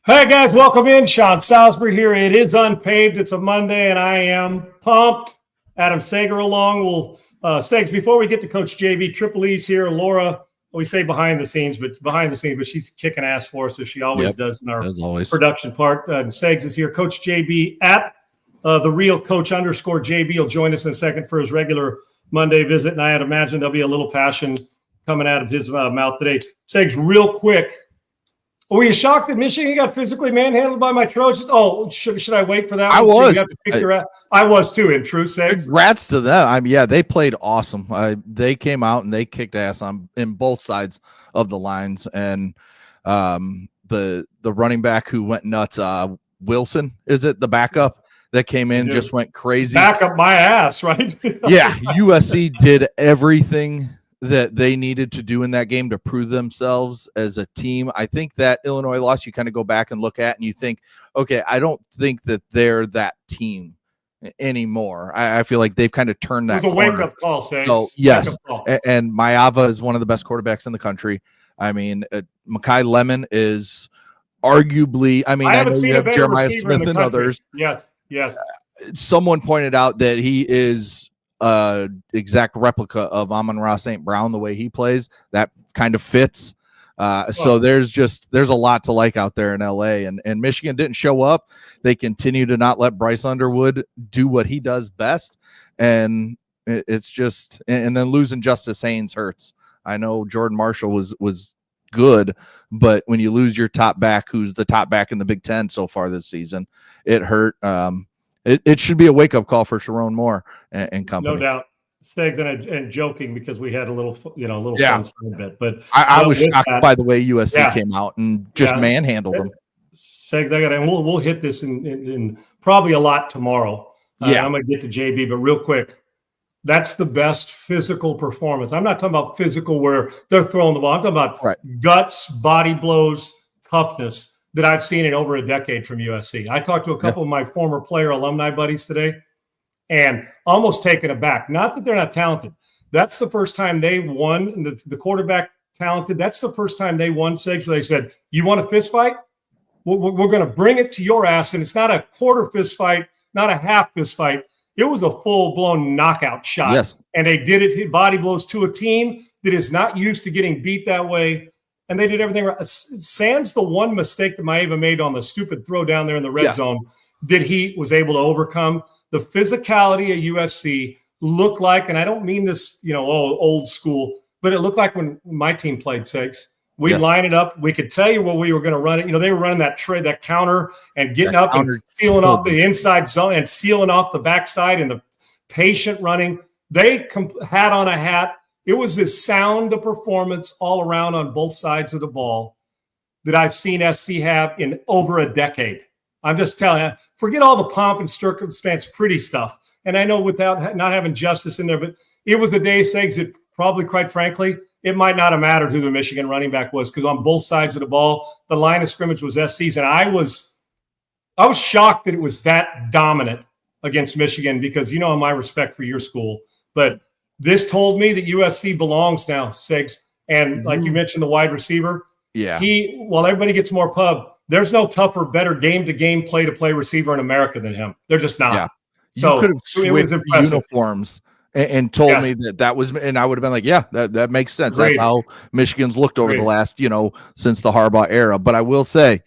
Hey guys, welcome in. Sean Salisbury here. It is Unpaved. It's a Monday, and I am pumped. Adam Sager along. Stegs, before we get to Coach JB, Triple E's here. Laura, we say behind the scenes, but she's kicking ass for us, as she always does in our production part. Stegs is here. Coach JB at the real Coach _JB will join us in a second for his regular Monday visit, and I'd imagine there'll be a little passion coming out of his mouth today. Stegs, real quick. Were you shocked that Michigan got physically manhandled by my Trojans? Oh, should I wait for that? I was. I was too, in true sense. Congrats to them. I mean, yeah, they played awesome. They came out and they kicked ass in both sides of the lines. And the running back who went nuts, Wilson, is it the backup that came in, just went crazy? Back up my ass, right? Yeah, USC did everything that they needed to do in that game to prove themselves as a team. I think that Illinois loss, you kind of go back and look at and you think, okay, I don't think that they're that team anymore. I feel like they've kind of turned that. It was a wake-up call, Sags. So, yes, and Maeva is one of the best quarterbacks in the country. I mean, Makai Lemon is arguably, I know you have Jeremiah Smith and others. Yes. Someone pointed out that he is exact replica of Amon-Ra St. Brown, the way he plays. That kind of fits. So there's a lot to like out there in LA, and Michigan didn't show up. They continue to not let Bryce Underwood do what he does best. And it's just, and then losing Justice Haynes hurts. I know Jordan Marshall was good, but when you lose your top back, who's the top back in the Big Ten so far this season, it hurt. It should be a wake-up call for Sharon Moore and company. No doubt. Stegs and joking because we had a little fun side bit. But I was shocked by the way USC came out and just manhandled them. Stegs, we'll hit this in probably a lot tomorrow. I'm going to get to JB, but real quick, that's the best physical performance. I'm not talking about physical where they're throwing the ball. I'm talking about guts, body blows, toughness that I've seen in over a decade from USC. I talked to a couple of my former player alumni buddies today and almost taken aback. Not that they're not talented. That's the first time they won, the quarterback talented. That's the first time they won, Sigs, where they said, you want a fist fight? We're going to bring it to your ass. And it's not a quarter fist fight, not a half fist fight. It was a full-blown knockout shot. Yes. And they did it, hit body blows to a team that is not used to getting beat that way. And they did everything right. Sans the one mistake that Maeva made on the stupid throw down there in the red zone that he was able to overcome. The physicality of USC looked like, and I don't mean this, old school, but it looked like when my team played, Six. We'd line it up. We could tell you where we were going to run it. They were running that counter and getting up and sealing off the inside zone and sealing off the backside and the patient running. They had on a hat. It was this sound of performance all around on both sides of the ball that I've seen SC have in over a decade. I'm just telling you, forget all the pomp and circumstance pretty stuff. And I know without not having justice in there, but it was the day, Segs, that probably, quite frankly, it might not have mattered who the Michigan running back was because on both sides of the ball, the line of scrimmage was SC's. And I was shocked that it was that dominant against Michigan because my respect for your school. But this told me that USC belongs now, Sigs. And like you mentioned, the wide receiver. Yeah. While everybody gets more pub, there's no tougher, better game-to-game, play-to-play receiver in America than him. They're just not. Yeah. So you could have switched uniforms and told me that was, and I would have been like, yeah, that makes sense. Great. That's how Michigan's looked over the last, since the Harbaugh era. But I will say,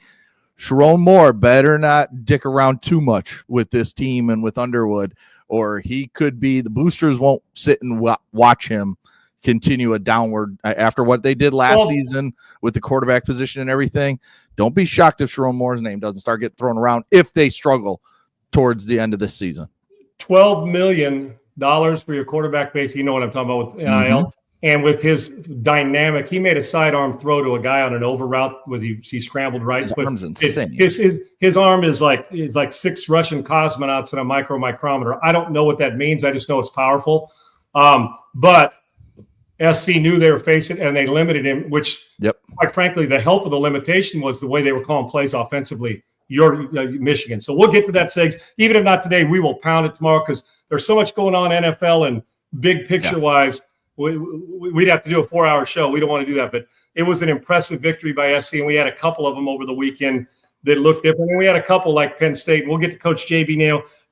Sharon Moore better not dick around too much with this team and with Underwood, or he could be, the boosters won't sit and watch him continue a downward after what they did last season with the quarterback position and everything. Don't be shocked if Sharon Moore's name doesn't start getting thrown around if they struggle towards the end of this season. $12 million for your quarterback base. You know what I'm talking about with NIL. And with his dynamic, he made a sidearm throw to a guy on an over route where he scrambled right. His arm's insane. His arm is like 6 Russian cosmonauts in a micrometer. I don't know what that means. I just know it's powerful. But SC knew they were facing it, and they limited him, which, quite frankly, the help of the limitation was the way they were calling plays offensively, Michigan. So we'll get to that, Sigs. Even if not today, we will pound it tomorrow because there's so much going on NFL and big picture-wise. We'd have to do a 4-hour show. We don't want to do that. But it was an impressive victory by SC, and we had a couple of them over the weekend that looked different. And we had a couple like Penn State. We'll get to Coach JB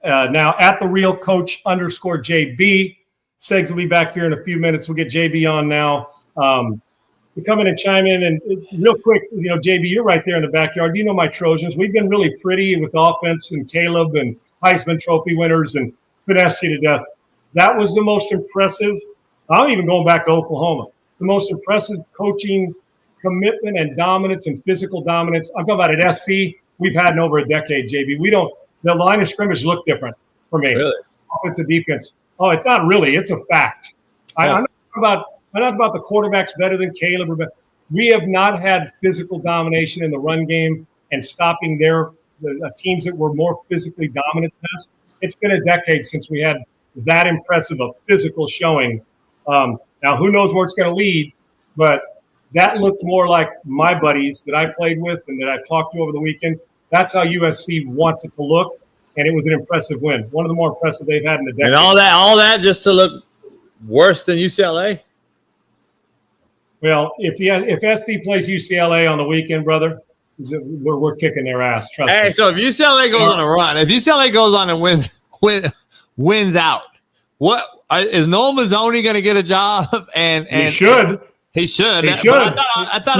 now at the real coach _JB. Segs will be back here in a few minutes. We'll get JB on now. To come in and chime in. And real quick, JB, you're right there in the backyard. You know my Trojans. We've been really pretty with offense and Caleb and Heisman Trophy winners and finesse you to death. That was the most impressive. I'm even going back to Oklahoma. The most impressive coaching commitment and dominance and physical dominance. I'm talking about at SC. We've had in over a decade, JB. The line of scrimmage look different for me. Really? Offensive defense. Oh, it's not really. It's a fact. I'm not about the quarterbacks better than Caleb. We have not had physical domination in the run game and stopping the teams that were more physically dominant than us. It's been a decade since we had that impressive a physical showing. Now, who knows where it's going to lead, but that looked more like my buddies that I played with and that I talked to over the weekend. That's how USC wants it to look, and it was an impressive win. One of the more impressive they've had in a decade. And all that just to look worse than UCLA? Well, if SD plays UCLA on the weekend, brother, we're kicking their ass. Trust me. Hey, so if UCLA goes on a run, if UCLA goes on and wins out, what is Noel Mazzoni going to get a job? And he should. He should. I thought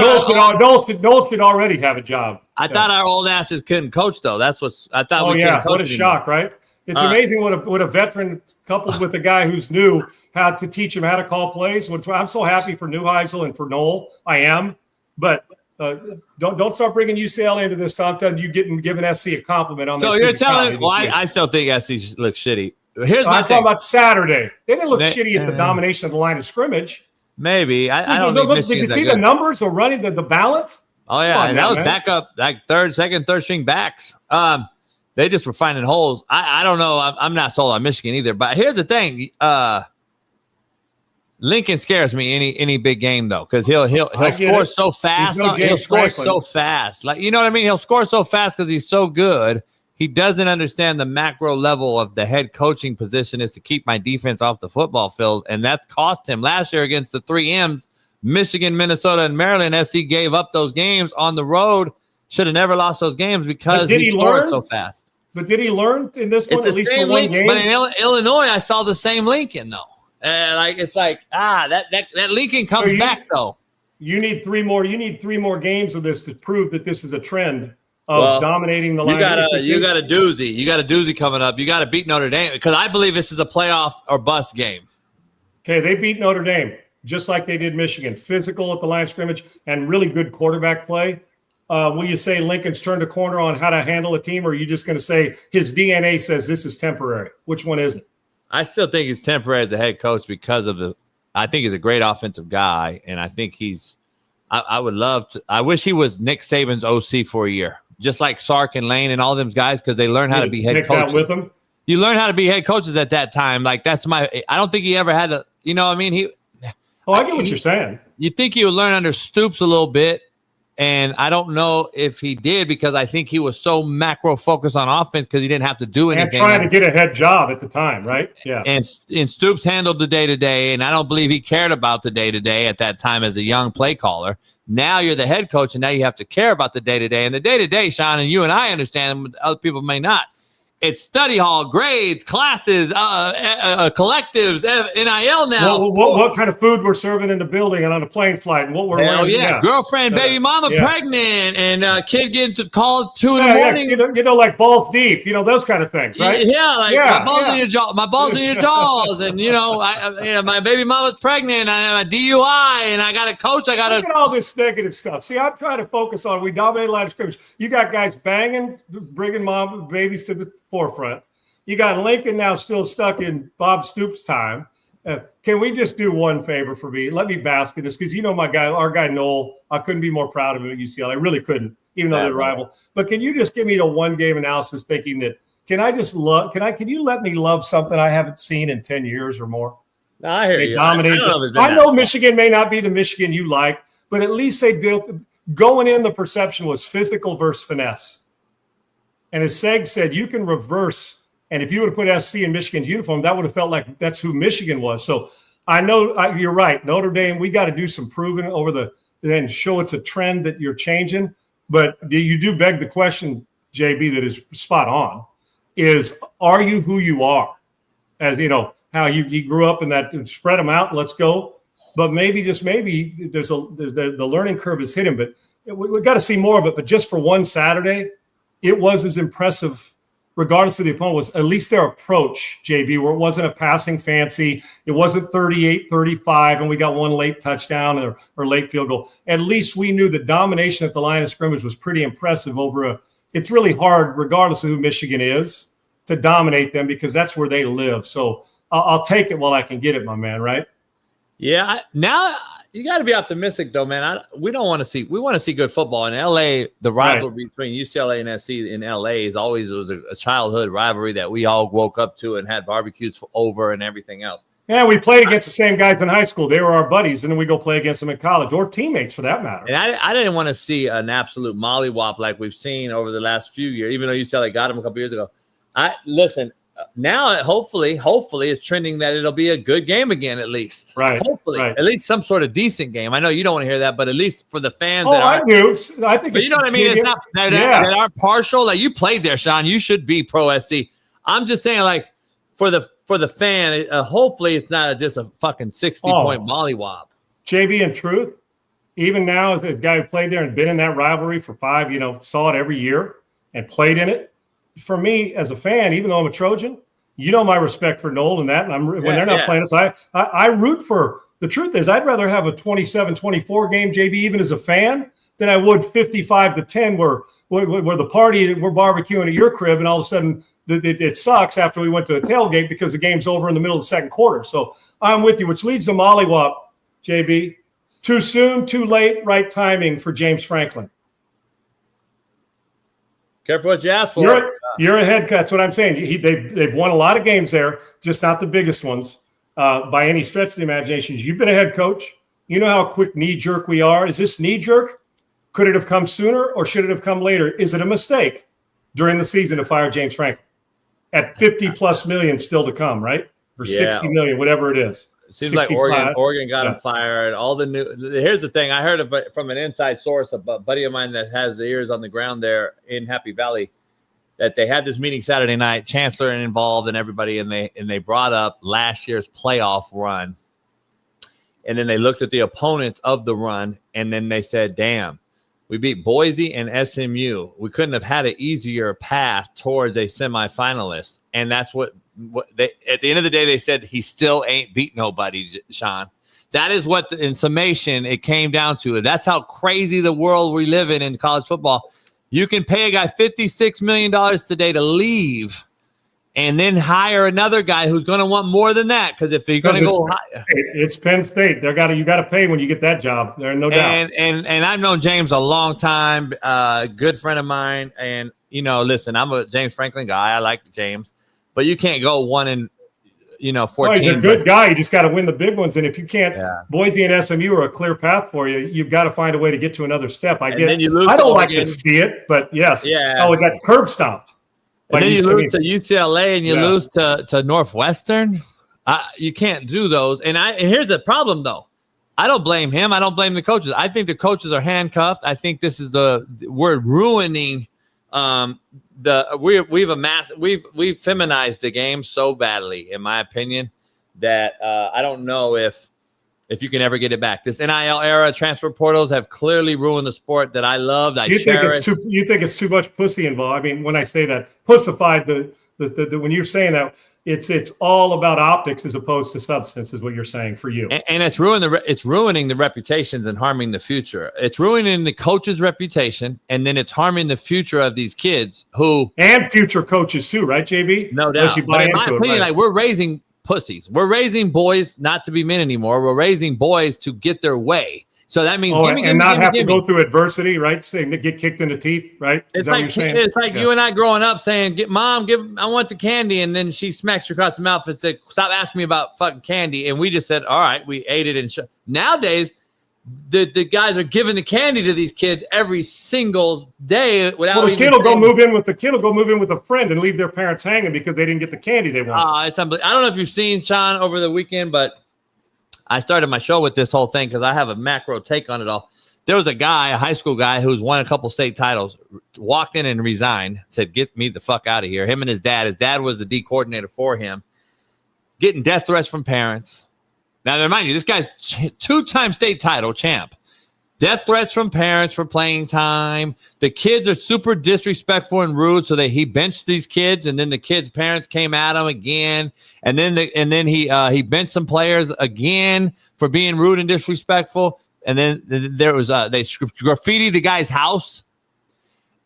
Noel should already have a job. I thought our old asses couldn't coach though. That's what I thought. Oh yeah, what a shock, right? It's amazing what a veteran coupled with a guy who's new had to teach him how to call plays. I'm so happy for Neuheisel and for Noel. I am, but don't start bringing UCLA into this, Tom. You giving SC a compliment on. So you're telling? Well, I still think SC looks shitty. Here's my I'm talking about Saturday. They didn't look shitty at the domination of the line of scrimmage. Maybe I don't think Did you see the numbers or running the balance? Oh yeah, and that was backup, like third string backs. They just were finding holes. I don't know. I'm not sold on Michigan either. But here's the thing: Lincoln scares me any big game though, because he'll score so fast. He'll score so fast. Like, you know what I mean? He'll score so fast because he's so good. He doesn't understand the macro level of the head coaching position is to keep my defense off the football field, and that's cost him last year against the 3 M's. Michigan, Minnesota, and Maryland. SC gave up those games on the road. Should have never lost those games because he scored so fast. But did he learn in this one? It's the same Lincoln, but in Illinois, I saw the same Lincoln though. That Lincoln comes back though. You need 3 more. You need 3 more games of this to prove that this is a trend of dominating the line. You got a doozy. You got a doozy coming up. You got to beat Notre Dame because I believe this is a playoff or bust game. Okay, they beat Notre Dame just like they did Michigan. Physical at the line of scrimmage and really good quarterback play. Will you say Lincoln's turned a corner on how to handle a team, or are you just going to say his DNA says this is temporary? Which one is it? I still think he's temporary as a head coach because of I think he's a great offensive guy, and I think I would love to. I wish he was Nick Saban's OC for a year, just like Sark and Lane and all them guys, because they learn how to be head coaches. With them? You learn how to be head coaches at that time. Like I don't think he ever had to. You know what I mean? I get what you're saying. You think he would learn under Stoops a little bit. And I don't know if he did because I think he was so macro focused on offense because he didn't have to do anything. And trying to get a head job at the time, right? Yeah. And Stoops handled the day-to-day, and I don't believe he cared about the day-to-day at that time as a young play caller. Now you're the head coach, and now you have to care about the day-to-day. And the day-to-day, Sean, and you and I understand, other people may not. It's study hall, grades, classes, collectives, NIL now. What kind of food we're serving in the building and on a plane flight, and what we're wearing. Yeah, girlfriend, baby mama pregnant, and kid getting to call 2 in the morning. Yeah, like balls deep, those kind of things, right? My balls in your jaw, my balls in your jaws, and my baby mama's pregnant, I have a DUI, and I got a coach. Look at all this negative stuff. See, I'm trying to focus on we dominate line of scrimmage. You got guys banging, bringing babies to the forefront. You got Lincoln now still stuck in Bob Stoops' time. Can we just do one favor for me? Let me bask in this because our guy Noel. I couldn't be more proud of him at UCLA. I really couldn't, even though they're rival. But can you just give me the one game analysis, thinking that can you let me love something I haven't seen in 10 years or more? No, I hear you. Dominated. I know Michigan may not be the Michigan you like, but at least they built. Going in, the perception was physical versus finesse. And as Seg said, you can reverse. And if you would have put SC in Michigan's uniform, that would have felt like that's who Michigan was. So I know you're right. Notre Dame, we got to do some proving and show it's a trend that you're changing. But you do beg the question, JB, that is spot on, is are you who you are? As you know, how you grew up in that, spread them out, let's go. But maybe, just maybe, the learning curve has hit him. But we've got to see more of it. But just for one Saturday, it was as impressive, regardless of the opponent, was at least their approach, JB, where it wasn't a passing fancy. It wasn't 38-35, and we got one late touchdown or late field goal. At least we knew the domination at the line of scrimmage was pretty impressive over it's really hard, regardless of who Michigan is, to dominate them because that's where they live. So I'll take it while I can get it, my man, right? Yeah. Now you got to be optimistic, though, man. We want to see good football in LA. The rivalry between UCLA and SC in LA is always was a childhood rivalry that we all woke up to and had barbecues over and everything else. Yeah, we played against the same guys in high school. They were our buddies, and then we go play against them in college, or teammates for that matter. And I didn't want to see an absolute mollywop like we've seen over the last few years, even though UCLA got them a couple years ago. Listen. Now, hopefully, it's trending that it'll be a good game again, at least. Right. Hopefully, at least some sort of decent game. I know you don't want to hear that, but at least for the fans. I do. I think. But you know what I mean? It's not that aren't partial. Like you played there, Sean. You should be pro SC. I'm just saying, like for the fan, hopefully it's not just a fucking 60-point mollywop. JB, in truth, even now as a guy who played there and been in that rivalry for 5, saw it every year and played in it. For me as a fan, even though I'm a Trojan, my respect for Noel and that. And when they're not playing us, I root for. The truth is, I'd rather have a 27-24 game, JB, even as a fan, than I would 55-10, where the party we're barbecuing at your crib, and all of a sudden it sucks after we went to a tailgate because the game's over in the middle of the second quarter. So I'm with you, which leads to mollywop, JB. Too soon, too late, right timing for James Franklin. Careful what you ask for. You're ahead. That's what I'm saying. They've won a lot of games there, just not the biggest ones by any stretch of the imagination. You've been a head coach. You know how quick knee-jerk we are. Is this knee-jerk? Could it have come sooner or should it have come later? Is it a mistake during the season to fire James Franklin at $50+ million still to come, right? Or $60 million, whatever it is. It seems like Oregon got him fired. Here's the thing. I heard of it from an inside source, a buddy of mine that has the ears on the ground there in Happy Valley, that they had this meeting Saturday night, Chancellor involved and everybody, and they brought up last year's playoff run. And then they looked at the opponents of the run, and then they said, damn, we beat Boise and SMU. We couldn't have had an easier path towards a semifinalist. And that's what they, at the end of the day, they said he still ain't beat nobody, Sean. That is what, in summation, it came down to. That's how crazy the world we live in college football. You can pay a guy $56 million today to leave and then hire another guy who's going to want more than that. Because if you're going to go higher. It's Penn State. You got to pay when you get that job. There's no doubt. And I've known James a long time, good friend of mine. And, listen, I'm a James Franklin guy. I like James. But you can't go 1-14. He's a good guy. You just got to win the big ones. And if you can't, Boise and SMU are a clear path for you. You've got to find a way to get to another step. I get it. I don't like to see it, but yes. Yeah. Oh, we got curb stomped. And then you lose to UCLA and you lose to Northwestern. You can't do those. And here's the problem, though. I don't blame him. I don't blame the coaches. I think the coaches are handcuffed. I think this is we're ruining we've feminized the game so badly, in my opinion, that I don't know if you can ever get it back. This NIL era, transfer portals have clearly ruined the sport that I loved. You think it's too much pussy involved? I mean, when I say that, pussified the when you're saying that, it's all about optics as opposed to substance, is what you're saying for you. And it's ruining the reputations and harming the future. It's ruining the coach's reputation, and then it's harming the future of these kids and future coaches too, right, JB? No doubt. But in my opinion, like, we're raising pussies. We're raising boys not to be men anymore. We're raising boys to get their way. So that means have to go through adversity, right? Saying to get kicked in the teeth, right? It's like you and I growing up saying, I want the candy. And then she smacks you across the mouth and said, stop asking me about fucking candy. And we just said, all right, we ate it. And nowadays, the guys are giving the candy to these kids every single day without. The kid will go move in with a friend and leave their parents hanging because they didn't get the candy they wanted. It's unbelievable. I don't know if you've seen Sean over the weekend, but I started my show with this whole thing because I have a macro take on it all. There was a guy, a high school guy, who's won a couple state titles, walked in and resigned, said, "Get me the fuck out of here." Him and his dad. His dad was the D coordinator for him, getting death threats from parents. Now, remind you, this guy's two-time state title champ. Death threats from parents for playing time. The kids are super disrespectful and rude, so he benched these kids, and then the kids' parents came at him again, and then he benched some players again for being rude and disrespectful. And then there was they graffiti the guy's house.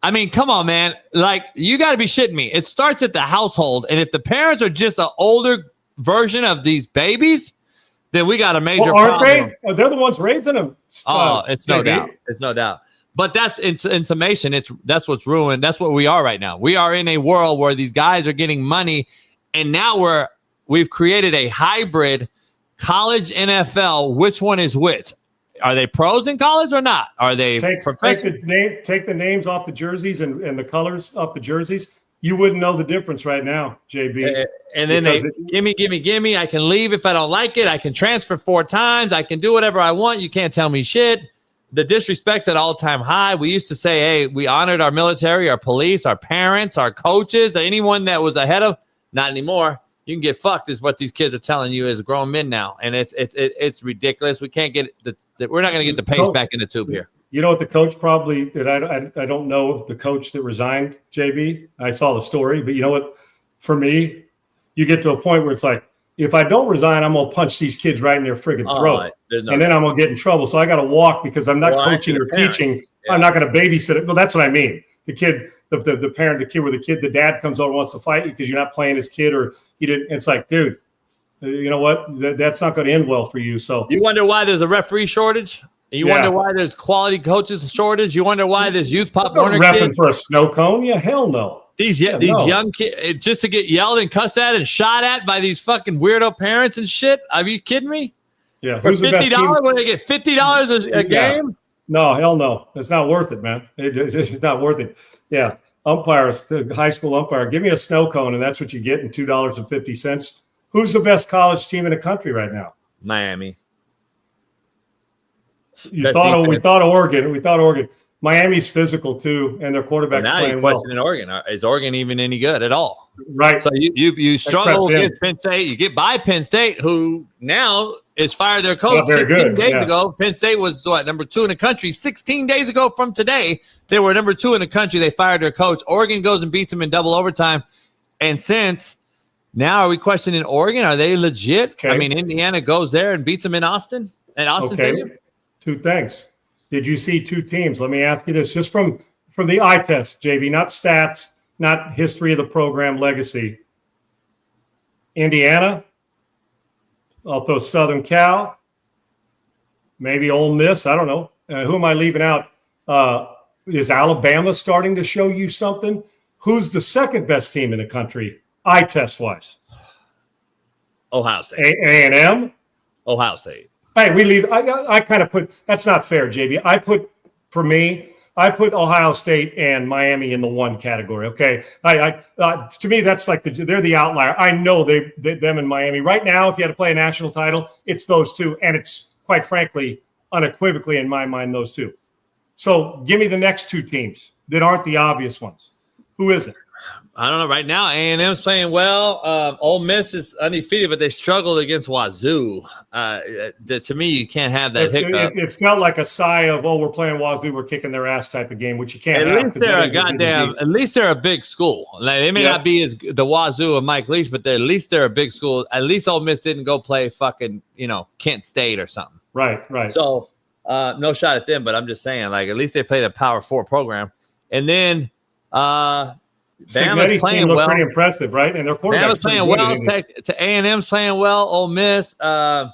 I mean, come on, man! Like, you got to be shitting me. It starts at the household, and if the parents are just an older version of these babies, then we got a major problem. They? They're the ones raising them. It's no doubt. It's no doubt. But that's in summation. That's what's ruined. That's what we are right now. We are in a world where these guys are getting money, and now we've created a hybrid college NFL. Which one is which? Are they pros in college or not? Are they professional? Take the names off the jerseys and the colors off the jerseys. You wouldn't know the difference right now, JB. And then gimme. I can leave if I don't like it. I can transfer 4 times. I can do whatever I want. You can't tell me shit. The disrespect's at all-time high. We used to say, hey, we honored our military, our police, our parents, our coaches, anyone that was ahead of. Not anymore. You can get fucked is what these kids are telling you as grown men now. And it's ridiculous. We can't get we're not going to get the pace back in the tube here. You know what the coach probably did? I don't know the coach that resigned, JB. I saw the story, but you know what? For me, you get to a point where it's like, if I don't resign, I'm going to punch these kids right in their friggin' throat. And then I'm going to get in trouble. So I got to walk because I'm not coaching or teaching. Yeah. I'm not going to babysit it. Well, that's what I mean. The kid, the parent, the kid where the dad comes over and wants to fight you because you're not playing his kid or he didn't. It's like, dude, you know what? That's not going to end well for you. So you wonder why there's a referee shortage? You wonder why there's quality coaches shortage? You wonder why there's youth Pop Warner kids for a snow cone? Yeah, hell no. These young kids just to get yelled and cussed at and shot at by these fucking weirdo parents and shit. Are you kidding me? Yeah, for $50 when they get $50 a game? No, hell no. It's not worth it, man. It's not worth it. Yeah, umpires, the high school umpire, give me a snow cone, and that's what you get in $2.50. Who's the best college team in the country right now? Miami. We thought Oregon. Miami's physical too, and their quarterback's playing well. Now you're Oregon. Is Oregon even any good at all? Right. So you struggle against Penn State. You get by Penn State, who now is fired their coach 16 days ago. Penn State was number 2 in the country. 16 days ago from today, they were number 2 in the country. They fired their coach. Oregon goes and beats them in double overtime. And since now, are we questioning Oregon? Are they legit? Okay. I mean, Indiana goes there and beats them in Austin. At Austin Stadium. 2 things. Did you see 2 teams? Let me ask you this, just from the eye test, JV, not stats, not history of the program, legacy. Indiana, I'll throw Southern Cal, maybe Ole Miss. I don't know. Who am I leaving out? Is Alabama starting to show you something? Who's the second best team in the country, eye test wise? Ohio State. A&M. Ohio State. Hey, we leave. I kind of put – that's not fair, JB. I put Ohio State and Miami in the 1 category, okay? To me, that's like they're the outlier. I know them and Miami. Right now, if you had to play a national title, it's those 2, and it's, quite frankly, unequivocally in my mind, those 2. So give me the next 2 teams that aren't the obvious ones. Who is it? I don't know. Right now, A&M's playing well. Ole Miss is undefeated, but they struggled against Wazoo. To me, you can't have that hiccup. It felt like a sigh of, we're playing Wazoo, we're kicking their ass type of game, which you can't have. At least they're a big school. Like, they may not be as the Wazoo of Mike Leach, but at least they're a big school. At least Ole Miss didn't go play fucking, Kent State or something. Right. So, no shot at them, but I'm just saying, like, at least they played a Power 4 program. And then Bama's playing well. Pretty impressive, right? And their quarterback's playing well. To A&M's playing well. Ole Miss, I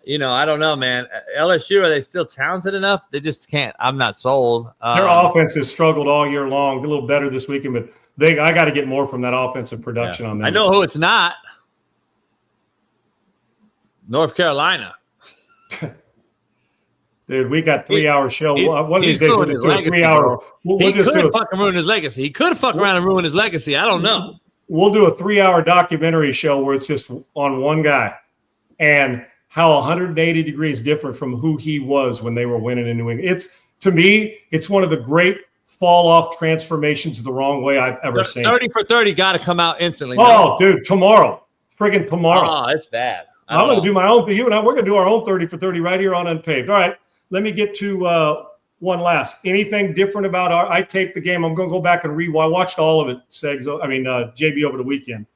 don't know, man. LSU, are they still talented enough? They just can't. I'm not sold. Their offense has struggled all year long. A little better this weekend, but I got to get more from that offensive production on them. I know who it's not. North Carolina. Dude, we got 3-hour show. One of these days we'll just do a 3-hour. He could fucking ruin his legacy. He could fuck around and ruin his legacy. I don't know. We'll do a 3-hour documentary show where it's just on one guy and how 180 degrees different from who he was when they were winning in New England. To me, it's one of the great fall-off transformations the wrong way I've ever seen. 30 for 30 got to come out instantly. Oh, dude, tomorrow. Friggin' tomorrow. Oh, it's bad. I'm going to do my own thing. You and I, we're going to do our own 30 for 30 right here on Unpaved. All right, let me get to one last. Anything different about I taped the game. I'm going to go back and I watched all of it, JB, over the weekend.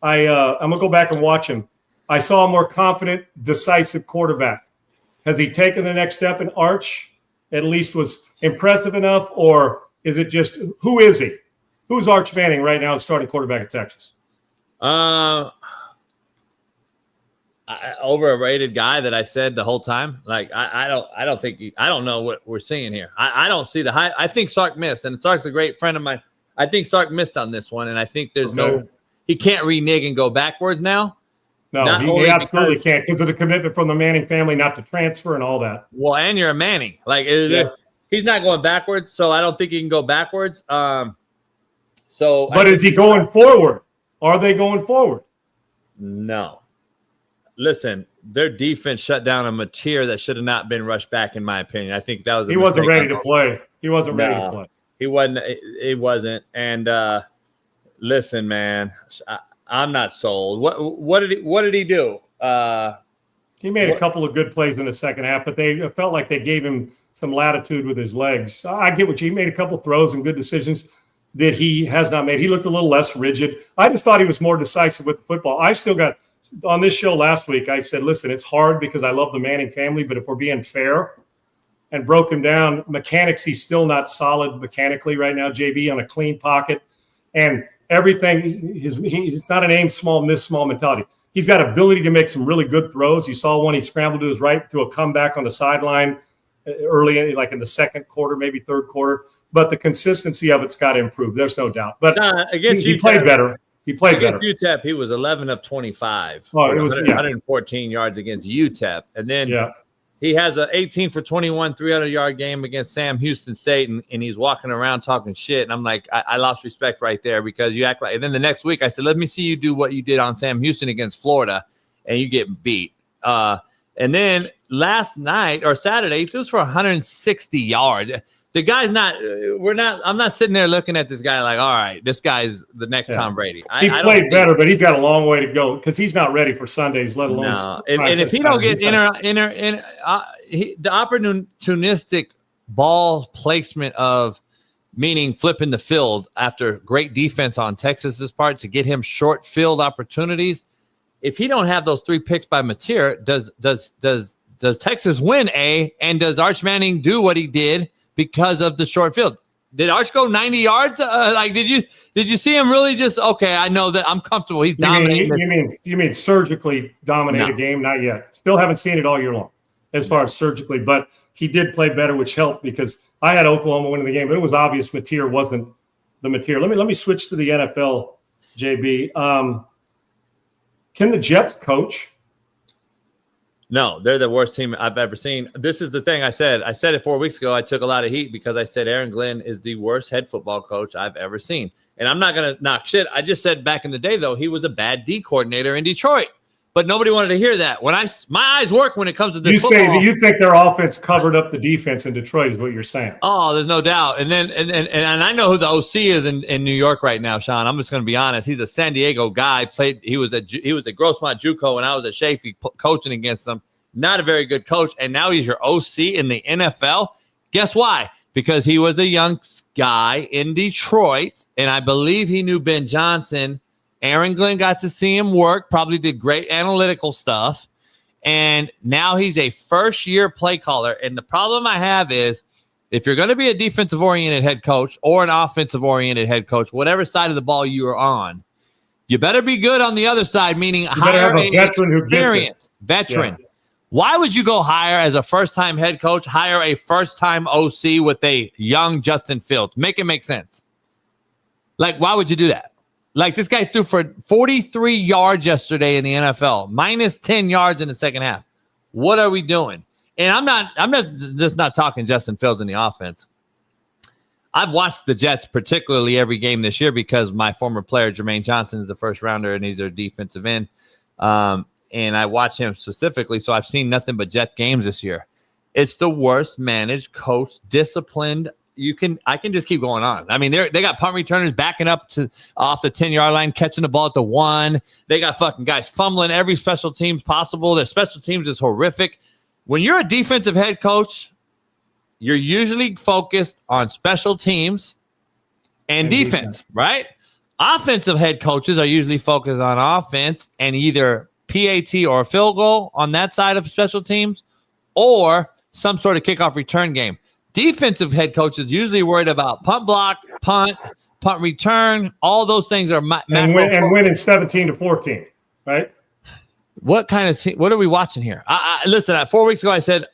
I'm going to go back and watch him. I saw a more confident, decisive quarterback. Has he taken the next step? And Arch at least was impressive enough, or is it just who is he? Who's Arch Manning right now, starting quarterback at Texas? Overrated guy that I said the whole time. Like I don't know what we're seeing here. I don't see the high. I think Sark missed, and Sark's a great friend of mine. I think Sark missed on this one, and I think there's he can't renege and go backwards now. No, he absolutely can't because of the commitment from the Manning family not to transfer and all that. Well, and you're a Manning. Like he's not going backwards, so I don't think he can go backwards. But is he going forward? Are they going forward? No. Listen, their defense shut down a Mateer that should have not been rushed back, in my opinion. I think that was he wasn't ready to play. He wasn't ready to play. He wasn't. It wasn't. And listen, man, I'm not sold. What did he do? He made a couple of good plays in the second half, but they felt like they gave him some latitude with his legs. I get what he made a couple of throws and good decisions that he has not made. He looked a little less rigid. I just thought he was more decisive with the football. I still got on this show last week. I said, listen, it's hard because I love the Manning family, but if we're being fair and broke him down, mechanics, he's still not solid mechanically right now, JB, on a clean pocket. And everything, he's not an aim small, miss small mentality. He's got ability to make some really good throws. You saw one, he scrambled to his right through a comeback on the sideline early, like in the second quarter, maybe third quarter. But the consistency of it's got to improve. There's no doubt. But he played better. He played better. Against UTEP, he was 11 of 25. Oh, it was 114 yards against UTEP. And then he has an 18 for 21, 300-yard game against Sam Houston State, and he's walking around talking shit. And I'm like, I lost respect right there because you act like – and then the next week I said, let me see you do what you did on Sam Houston against Florida, and you get beat. And then last night or Saturday, he threw for 160 yards. The guy's not – I'm not sitting there looking at this guy like, all right, this guy's the next Tom Brady. He played better, but he's got a long way to go because he's not ready for Sundays, let alone – No. And if he don't get the opportunistic ball placement of meaning flipping the field after great defense on Texas's part to get him short field opportunities, if he don't have those 3 picks by Mateer, does Texas win, and does Arch Manning do what he did because of the short field? Did Arch go 90 yards? Did you see him really just, okay, I know that I'm comfortable. He's dominating. You mean surgically dominate a game? Not yet. Still haven't seen it all year long as far as surgically, but he did play better, which helped because I had Oklahoma winning the game, but it was obvious Mateer wasn't the Mateer. Let me switch to the NFL, JB. Can the Jets coach? No, they're the worst team I've ever seen. This is the thing I said. I said it 4 weeks ago. I took a lot of heat because I said Aaron Glenn is the worst head football coach I've ever seen. And I'm not going to knock shit. I just said back in the day, though, he was a bad D coordinator in Detroit. But nobody wanted to hear that. My eyes work when it comes to this football. You think their offense covered up the defense in Detroit is what you're saying. Oh, there's no doubt. And then and I know who the OC is in New York right now, Sean. I'm just going to be honest. He's a San Diego guy. He was at Grossmont JUCO when I was at Chafee coaching against them. Not a very good coach, and now he's your OC in the NFL. Guess why? Because he was a young guy in Detroit, and I believe he knew Ben Johnson. Aaron Glenn got to see him work, probably did great analytical stuff, and now he's a first-year play caller. And the problem I have is if you're going to be a defensive-oriented head coach or an offensive-oriented head coach, whatever side of the ball you are on, you better be good on the other side, meaning hire a veteran who gets it. Veteran. Yeah. Why would you go hire as a first-time head coach, hire a first-time OC with a young Justin Fields? Make it make sense. Like, why would you do that? Like, this guy threw for 43 yards yesterday in the NFL, minus 10 yards in the second half. What are we doing? And I'm not just not talking Justin Fields in the offense. I've watched the Jets particularly every game this year because my former player, Jermaine Johnson, is a first-rounder, and he's their defensive end. and I watch him specifically, so I've seen nothing but Jet games this year. It's the worst managed, coach, disciplined. I can just keep going on. I mean, they got punt returners backing up to off the 10-yard line, catching the ball at the 1. They got fucking guys fumbling every special teams possible. Their special teams is horrific. When you're a defensive head coach, you're usually focused on special teams and defense, right? Offensive head coaches are usually focused on offense and either PAT or a field goal on that side of special teams or some sort of kickoff return game. Defensive head coaches usually worried about punt block, punt return. All those things are and winning 17-14, right? What are we watching here? Listen, 4 weeks ago I said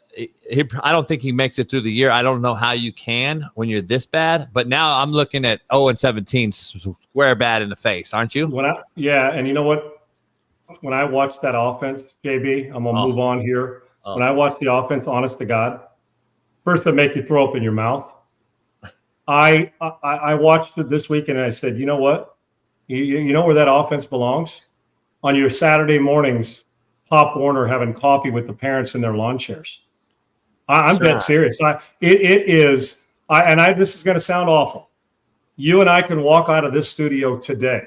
I don't think he makes it through the year. I don't know how you can when you're this bad. But now I'm looking at 0-17, square bad in the face, aren't you? And you know what? When I watch that offense, JB, I'm gonna move on here. When I watch the offense, honest to God, first they make you throw up in your mouth. I watched it this weekend and I said, you know what? You know where that offense belongs? On your Saturday mornings, Pop Warner having coffee with the parents in their lawn chairs. I'm dead serious. This is going to sound awful. You and I can walk out of this studio today,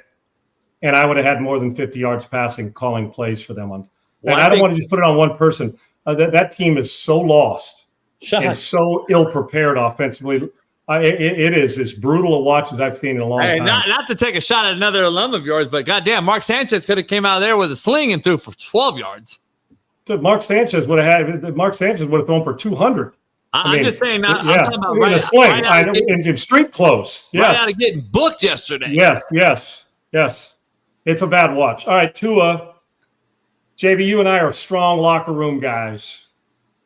and I would have had more than 50 yards passing, calling plays for them. I don't want to just put it on one person. That team is so lost and so ill-prepared offensively. It is as brutal a watch as I've seen in a long time. Not to take a shot at another alum of yours, but goddamn, Mark Sanchez could have came out of there with a sling and threw for 12 yards. So Mark Sanchez would have thrown for 200. I'm just saying. I'm talking about right in street clothes. Yes. Right out of getting booked yesterday. Yes. It's a bad watch. All right, Tua, JB, you and I are strong locker room guys.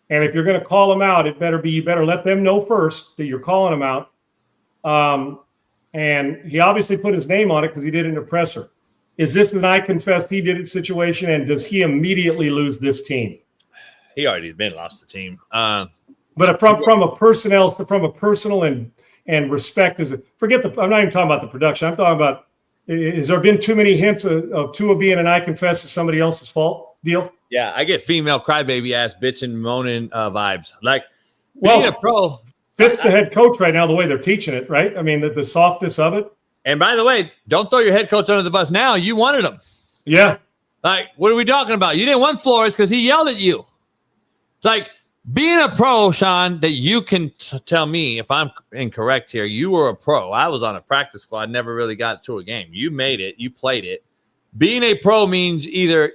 And if you're going to call them out, you better let them know first that you're calling them out. And he obviously put his name on it because he did it in a presser. Is this an I confess he did it situation, and does he immediately lose this team? He already lost the team. But from a personal and respect, I'm not even talking about the production. I'm talking about, has there been too many hints of Tua being an I confess is somebody else's fault deal? Yeah, I get female crybaby ass bitching, moaning vibes. Like, being a pro fits the head coach right now the way they're teaching it, right? I mean, the softness of it. And by the way, don't throw your head coach under the bus now. You wanted him. Yeah. Like, what are we talking about? You didn't want Flores because he yelled at you. It's like being a pro, Sean, that you can tell me if I'm incorrect here. You were a pro. I was on a practice squad, never really got to a game. You made it. You played it. Being a pro means either,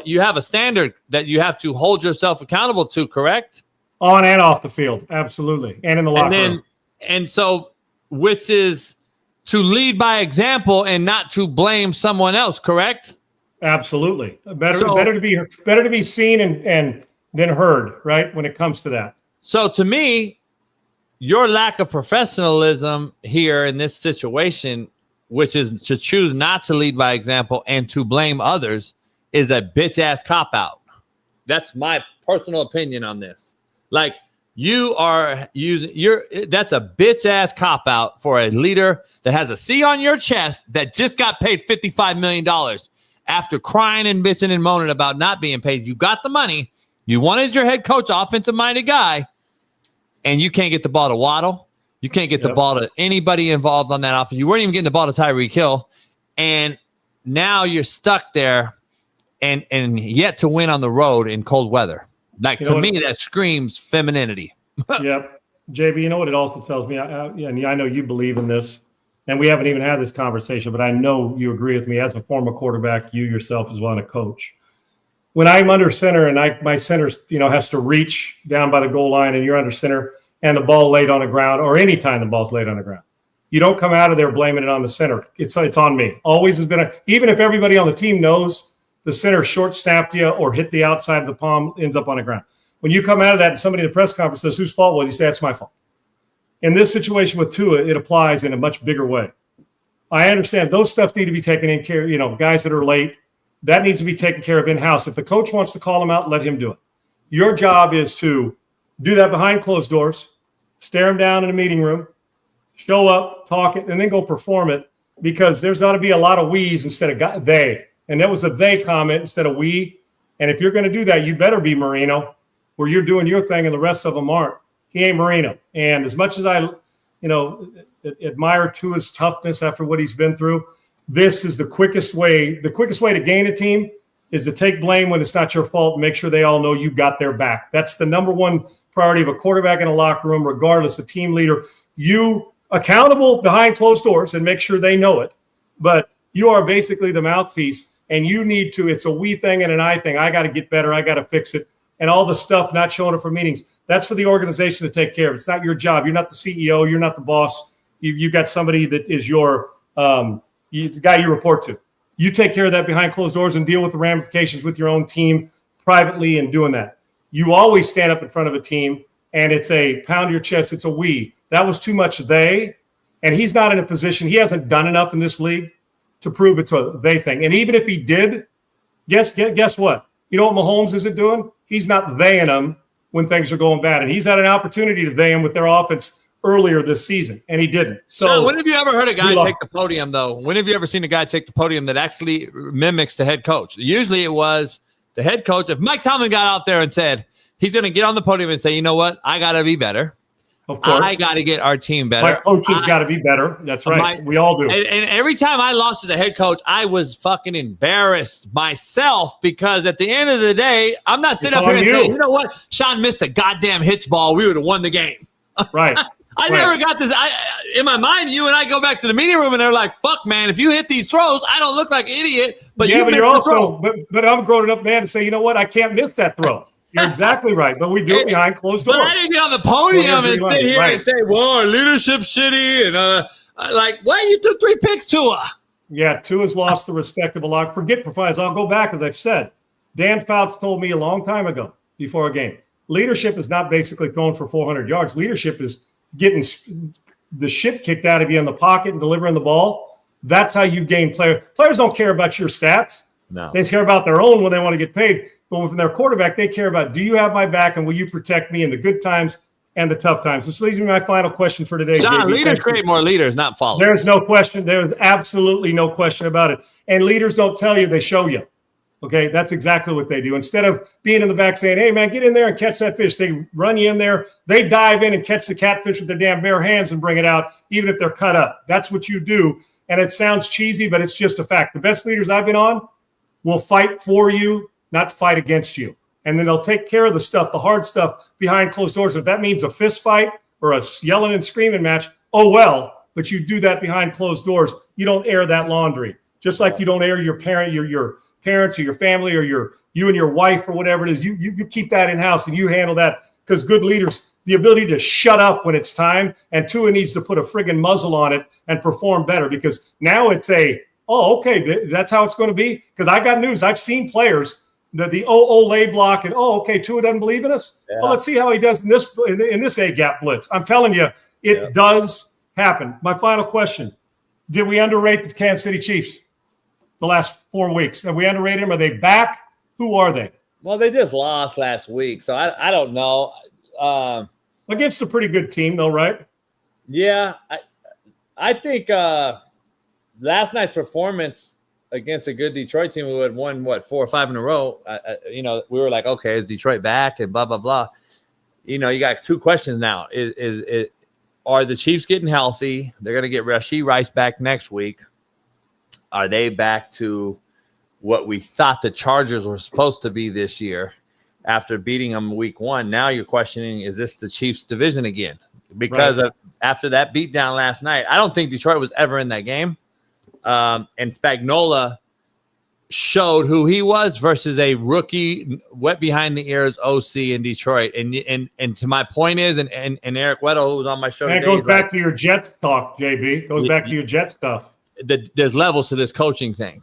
you have a standard that you have to hold yourself accountable to, correct? On and off the field, absolutely. And in the locker room. And so, which is to lead by example and not to blame someone else, correct? Absolutely. Better to be seen and than heard, right, when it comes to that. So to me, your lack of professionalism here in this situation, which is to choose not to lead by example and to blame others, is a bitch-ass cop-out. That's my personal opinion on this. Like, you are that's a bitch-ass cop-out for a leader that has a C on your chest that just got paid $55 million after crying and bitching and moaning about not being paid. You got the money. You wanted your head coach, offensive-minded guy, and you can't get the ball to Waddle. You can't get the ball to anybody involved on that offense. You weren't even getting the ball to Tyreek Hill. And now you're stuck there and yet to win on the road in cold weather. Like, to me, that screams femininity. Yep. JB, you know what it also tells me? I know you believe in this, and we haven't even had this conversation, but I know you agree with me as a former quarterback, you yourself as well, and a coach. When I'm under center and my center, has to reach down by the goal line and you're under center, and the ball laid on the ground, or any time the ball's laid on the ground, you don't come out of there blaming it on the center. It's on me. Always has been even if everybody on the team knows the center short snapped you or hit the outside of the palm, ends up on the ground. When you come out of that and somebody in the press conference says, whose fault was it? You say, that's my fault. In this situation with Tua, it applies in a much bigger way. I understand those stuff need to be taken in care, guys that are late, that needs to be taken care of in-house. If the coach wants to call him out, let him do it. Your job is to do that behind closed doors, stare him down in a meeting room, show up, talk it, and then go perform it, because there's got to be a lot of we's instead of they. And that was a they comment instead of we. And if you're going to do that, you better be Marino, where you're doing your thing and the rest of them aren't. He ain't Marino. And as much as I, admire Tua's toughness after what he's been through, this is the quickest way. The quickest way to gain a team is to take blame when it's not your fault and make sure they all know you got their back. That's the number one priority of a quarterback in a locker room, regardless, a team leader. You accountable behind closed doors and make sure they know it. But you are basically the mouthpiece, and you need to, it's a we thing and an I thing. I got to get better. I got to fix it. And all the stuff not showing up for meetings, that's for the organization to take care of. It's not your job. You're not the CEO. You're not the boss. You got somebody that is the guy you report to. You take care of that behind closed doors and deal with the ramifications with your own team privately and doing that. You always stand up in front of a team, and it's a pound your chest. It's a we. That was too much they, and he's not in a position. He hasn't done enough in this league to prove it's a they thing. And even if he did, guess what? You know what Mahomes isn't doing? He's not they-ing them when things are going bad. And he's had an opportunity to they-ing with their offense earlier this season, and he didn't. So Sean, when have you ever heard a guy take the podium, though? When have you ever seen a guy take the podium that actually mimics the head coach? Usually it was the head coach. If Mike Tomlin got out there and said he's going to get on the podium and say, you know what, I got to be better. Of course. I got to get our team better. My coach has got to be better. That's right. We all do. And every time I lost as a head coach, I was fucking embarrassed myself because at the end of the day, I'm not sitting up here and saying, you know what, Sean missed a goddamn hitch ball. We would have won the game. Right. I never got this. In my mind, you and I go back to the meeting room and they're like, fuck, man, if you hit these throws, I don't look like an idiot. But you're also, but I'm a grown up man to say, you know what, I can't miss that throw. You're exactly right, but we do it behind closed doors. But I didn't get on the podium and sit here and say, well, our leadership's shitty. And you threw 3 picks, Tua. Yeah, Tua's lost the respect of a lot. Forget performance. I'll go back, as I've said. Dan Fouts told me a long time ago before a game, leadership is not basically throwing for 400 yards. Leadership is getting the shit kicked out of you in the pocket and delivering the ball. That's how you gain players. Players don't care about your stats. No. They care about their own when they want to get paid. But with their quarterback, they care about, do you have my back and will you protect me in the good times and the tough times? This leads me to my final question for today. John, leaders create more leaders, not followers. There's no question. There's absolutely no question about it. And leaders don't tell you, they show you. Okay, that's exactly what they do. Instead of being in the back saying, hey, man, get in there and catch that fish, they run you in there. They dive in and catch the catfish with their damn bare hands and bring it out, even if they're cut up. That's what you do. And it sounds cheesy, but it's just a fact. The best leaders I've been on will fight for you, not fight against you. And then they'll take care of the stuff, the hard stuff behind closed doors. If that means a fist fight or a yelling and screaming match, oh, well, but you do that behind closed doors. You don't air that laundry. Just like you don't air your parents or your family or you and your wife or whatever it is. You keep that in-house and you handle that, because good leaders, the ability to shut up when it's time, and Tua needs to put a friggin' muzzle on it and perform better, because now it's okay, that's how it's going to be. Because I got news. I've seen players that the lay block and okay, Tua doesn't believe in us. Yeah. Well, let's see how he does in this A-gap blitz. I'm telling you, it does happen. My final question: did we underrate the Kansas City Chiefs the last 4 weeks? Have we underrated them? Are they back? Who are they? Well, they just lost last week, so I don't know. Against a pretty good team, though, right? Yeah, I think last night's performance against a good Detroit team who had won 4 or 5 in a row. We were like, okay, is Detroit back and blah blah blah. You got 2 questions now. Are the Chiefs getting healthy? They're going to get Rashee Rice back next week. Are they back to what we thought the Chargers were supposed to be this year after beating them week 1? Now you're questioning, is this the Chiefs division again? Because after that beatdown last night, I don't think Detroit was ever in that game. And Spagnuolo showed who he was versus a rookie, wet behind the ears OC in Detroit. And to my point is, and Eric Weddle, who was on my show today, it goes back to your Jets talk, JB. Goes back to your Jets stuff. There's levels to this coaching thing,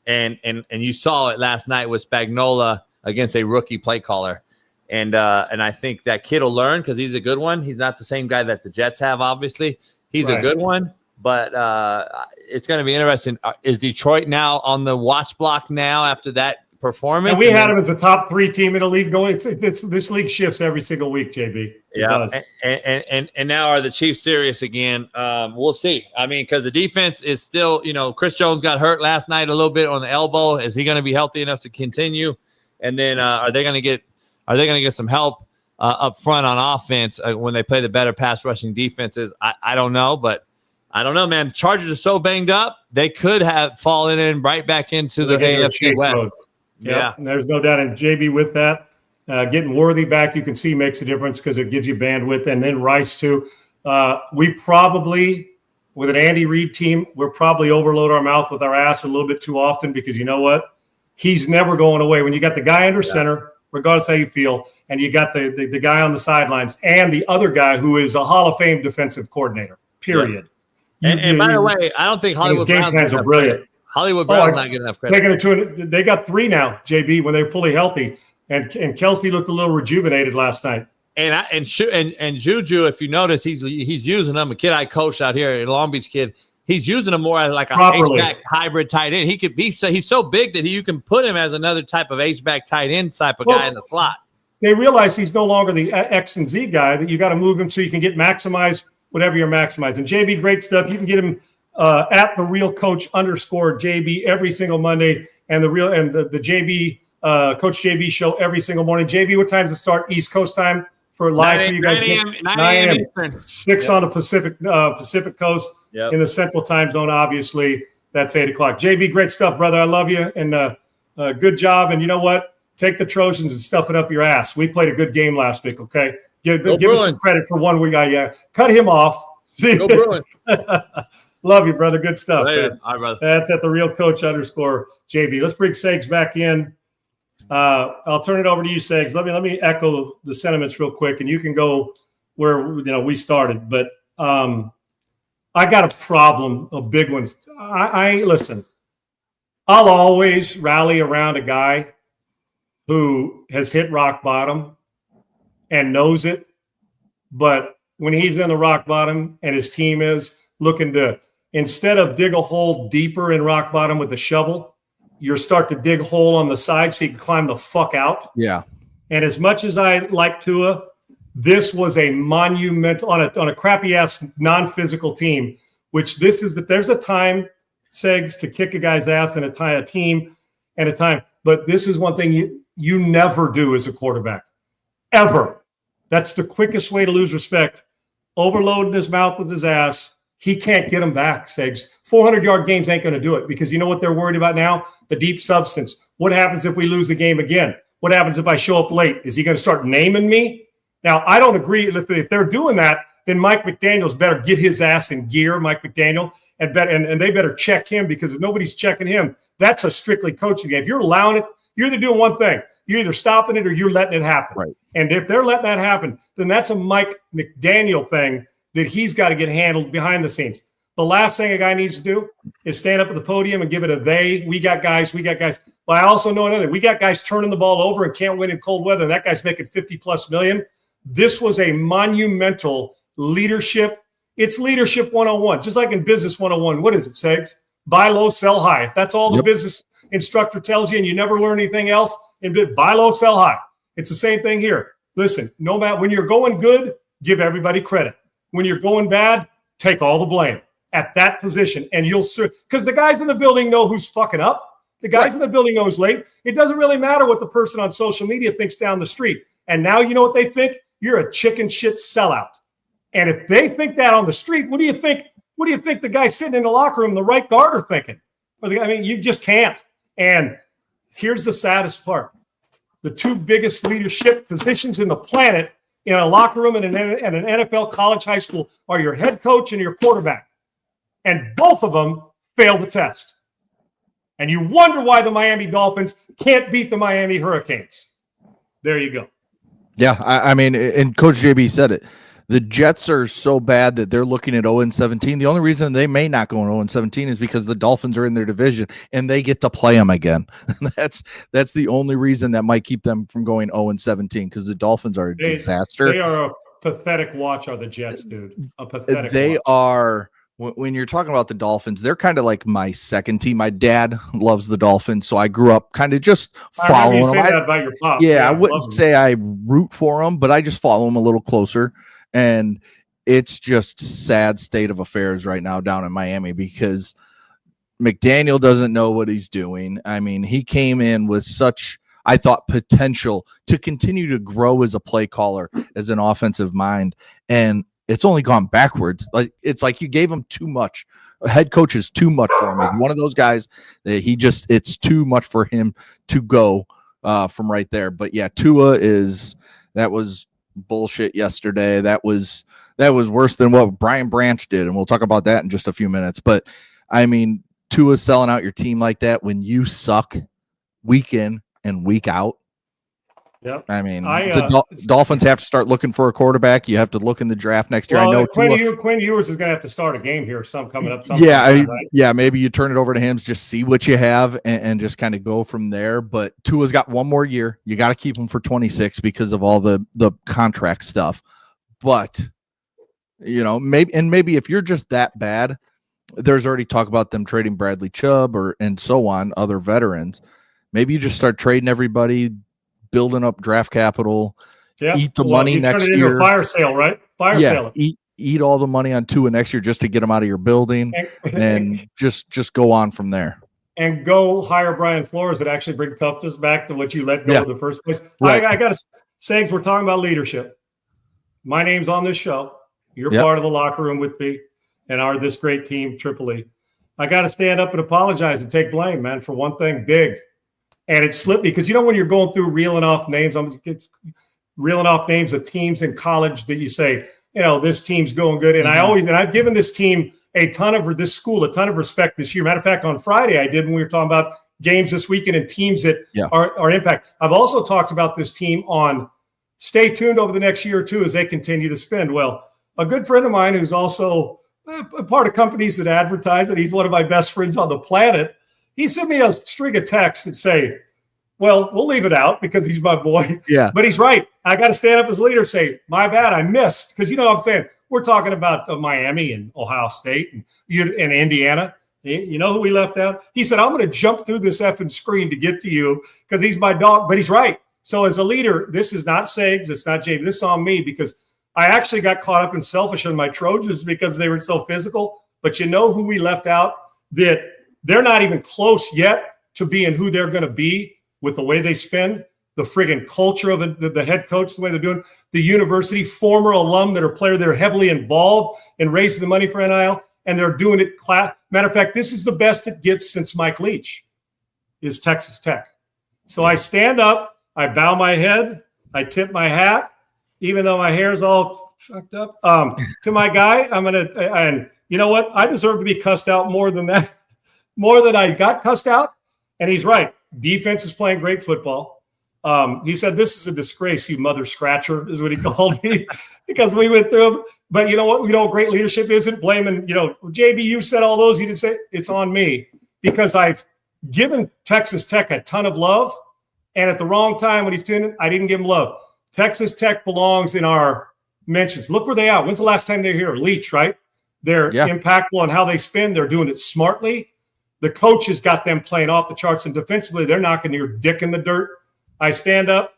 and you saw it last night with Spagnuolo against a rookie play caller, and I think that kid will learn because he's a good one. He's not the same guy that the Jets have, obviously. He's a good one, but it's going to be interesting. Is Detroit now on the watch block now after that performance? And we had him as a top 3 team in the league going. This league shifts every single week, JB. Yeah, and now are the Chiefs serious again? We'll see. I mean, because the defense is still, Chris Jones got hurt last night a little bit on the elbow. Is he going to be healthy enough to continue? And then are they going to get some help up front on offense when they play the better pass rushing defenses? I don't know, but I don't know, man. The Chargers are so banged up, they could have fallen in right back into the AFC West. Yep. Yeah, and there's no doubt in JB with that. Getting Worthy back, you can see makes a difference because it gives you bandwidth. And then Rice, too. We probably, with an Andy Reid team, we'll probably overload our mouth with our ass a little bit too often because you know what? He's never going away. When you got the guy under center, regardless how you feel, and you got the guy on the sidelines and the other guy who is a Hall of Fame defensive coordinator, period. Yeah. And by the way, I don't think Hollywood game plans are brilliant. Hollywood Brown's not getting enough credit. They got 3 now, JB, when they're fully healthy. And Kelsey looked a little rejuvenated last night. And Juju, if you notice, he's using them. A kid I coached out here, a Long Beach kid, he's using him more as like a H-back hybrid tight end. He's so big that you can put him as another type of H-back tight end type of guy in the slot. They realize he's no longer the X and Z guy, that you got to move him so you can get maximized whatever you're maximizing. JB, great stuff. You can get him at the real coach _JB every single Monday, and the JB Coach JB show every single morning. JB, what time does it start? East Coast time for live for you guys? 9 a.m. Eastern. 6 on the Pacific Coast. Yep. In the Central Time Zone, obviously, that's 8 o'clock. JB, great stuff, brother. I love you, and good job. And you know what? Take the Trojans and stuff it up your ass. We played a good game last week, okay? Give us some credit for one we got. Yeah, cut him off. Go Bruins. Love you, brother. Good stuff. All right, brother. That's at the real coach _JB. Let's bring Segs back in. I'll turn it over to you, Segs. Let me echo the sentiments real quick, and you can go where we started. But I got a problem, a big one. I listen. I'll always rally around a guy who has hit rock bottom and knows it. But when he's in the rock bottom and his team is looking to, instead of dig a hole deeper in rock bottom with a shovel, you start to dig a hole on the side so you can climb the fuck out. Yeah. And as much as I like Tua, this was a monumental on a crappy ass non-physical team, which there's a time, Segs, to kick a guy's ass and a team and a time. But this is one thing you never do as a quarterback. Ever. That's the quickest way to lose respect. Overloading his mouth with his ass. He can't get him back, Segs. 400-yard games ain't going to do it because you know what they're worried about now? The deep substance. What happens if we lose the game again? What happens if I show up late? Is he going to start naming me? Now, I don't agree. If they're doing that, then Mike McDaniel's better get his ass in gear, Mike McDaniel, and they better check him because if nobody's checking him, that's a strictly coaching game. If you're allowing it, you're either doing one thing. You're either stopping it or you're letting it happen. Right. And if they're letting that happen, then that's a Mike McDaniel thing that he's got to get handled behind the scenes. The last thing a guy needs to do is stand up at the podium and give it a they. We got guys. Well, I also know another. We got guys turning the ball over and can't win in cold weather. And that guy's making $50+ million. This was a monumental leadership. It's leadership 101, just like in business 101. What is it, Segs? Buy low, sell high. If that's all the business instructor tells you and you never learn anything else, buy low, sell high. It's the same thing here. Listen, no matter when you're going good, give everybody credit. When you're going bad, take all the blame at that position. And you'll serve because the guys in the building know who's fucking up. The guys in the building know who's late. It doesn't really matter what the person on social media thinks down the street. And now you know what they think? You're a chicken shit sellout. And if they think that on the street, what do you think? What do you think the guy sitting in the locker room, the right guard, are thinking? You just can't. And here's the saddest part. The two biggest leadership positions in the planet in a locker room and an NFL college high school are your head coach and your quarterback. And both of them fail the test. And you wonder why the Miami Dolphins can't beat the Miami Hurricanes. There you go. Yeah, I mean, and Coach JB said it. The Jets are so bad that they're looking at 0-17. The only reason they may not go 0-17 is because the Dolphins are in their division and they get to play them again. That's the only reason that might keep them from going 0-17 because the Dolphins are a disaster. They are a pathetic watch, are the Jets, dude. A pathetic They watch. are. When you're talking about the Dolphins, they're kind of like my second team. My dad loves the Dolphins, so I grew up kind of just following them. That about your pop. Yeah, I wouldn't say I root for them, but I just follow them a little closer. And it's just sad state of affairs right now down in Miami because McDaniel doesn't know what he's doing. I mean, he came in with such I thought, potential to continue to grow as a play caller, as an offensive mind. And it's only gone backwards. Like, it's like you gave him too much. A head coach is too much for him. He's one of those guys that it's too much for him to go from right there. But yeah, that was bullshit yesterday. That was worse than what Brian Branch did. And we'll talk about that in just a few minutes. But I mean, Tua selling out your team like that when you suck week in and week out. Yep. I mean, the Dolphins have to start looking for a quarterback. You have to look in the draft next year. Well, I know Quinn Ewers is going to have to start a game here. Some coming up. Yeah, maybe you turn it over to him, just see what you have, and just kind of go from there. But Tua's got one more year. You got to keep him for 26 because of all the contract stuff. But maybe if you're just that bad, there's already talk about them trading Bradley Chubb and so on, other veterans. Maybe you just start trading everybody, building up draft capital, eat the money next year. Turn it into a fire sale, right? Sale. Eat all the money on Tua next year just to get them out of your building, and just go on from there. And go hire Brian Flores and actually bring toughness back to what you let go in the first place. Right. I got to say, we're talking about leadership. My name's on this show. You're part of the locker room with me and this great team, Triple E. I got to stand up and apologize and take blame, man, for one thing big. And it slipped me because, when you're going through reeling off names of teams in college that you say, this team's going good. And I've given this team this school a ton of respect this year. Matter of fact, on Friday I did when we were talking about games this weekend and teams that are impact. I've also talked about this team on stay tuned over the next year or two as they continue to spend. Well, a good friend of mine who's also a part of companies that advertise that he's one of my best friends on the planet, he sent me a string of texts that say, well, we'll leave it out because he's my boy. Yeah. But he's right. I got to stand up as leader, say, my bad, I missed. Because what I'm saying? We're talking about Miami and Ohio State and Indiana. You know who we left out? He said, I'm going to jump through this effing screen to get to you because he's my dog. But he's right. So as a leader, this is not Sags. It's not Jamie. This is on me because I actually got caught up in selfish on my Trojans because they were so physical. But you know who we left out? That they're not even close yet to being who they're going to be with the way they spend, the friggin' culture of the head coach, the way they're doing, the university, former alum that are player, they're heavily involved in raising the money for NIL, and they're doing it. Matter of fact, this is the best it gets since Mike Leach, is Texas Tech. So I stand up, I bow my head, I tip my hat, even though my hair's all fucked up, to my guy. And you know what? I deserve to be cussed out more than that. More than I got cussed out. And he's right. Defense is playing great football. He said, this is a disgrace, you mother scratcher, is what he called me because we went through them. But you know what? Great leadership isn't blaming, JB, you said all those. You didn't say it's on me because I've given Texas Tech a ton of love. And at the wrong time when he's doing it, I didn't give him love. Texas Tech belongs in our mentions. Look where they are. When's the last time they were here? Leach, right? They're impactful on how they spend. They're doing it smartly. The coach has got them playing off the charts, and defensively, they're knocking your dick in the dirt. I stand up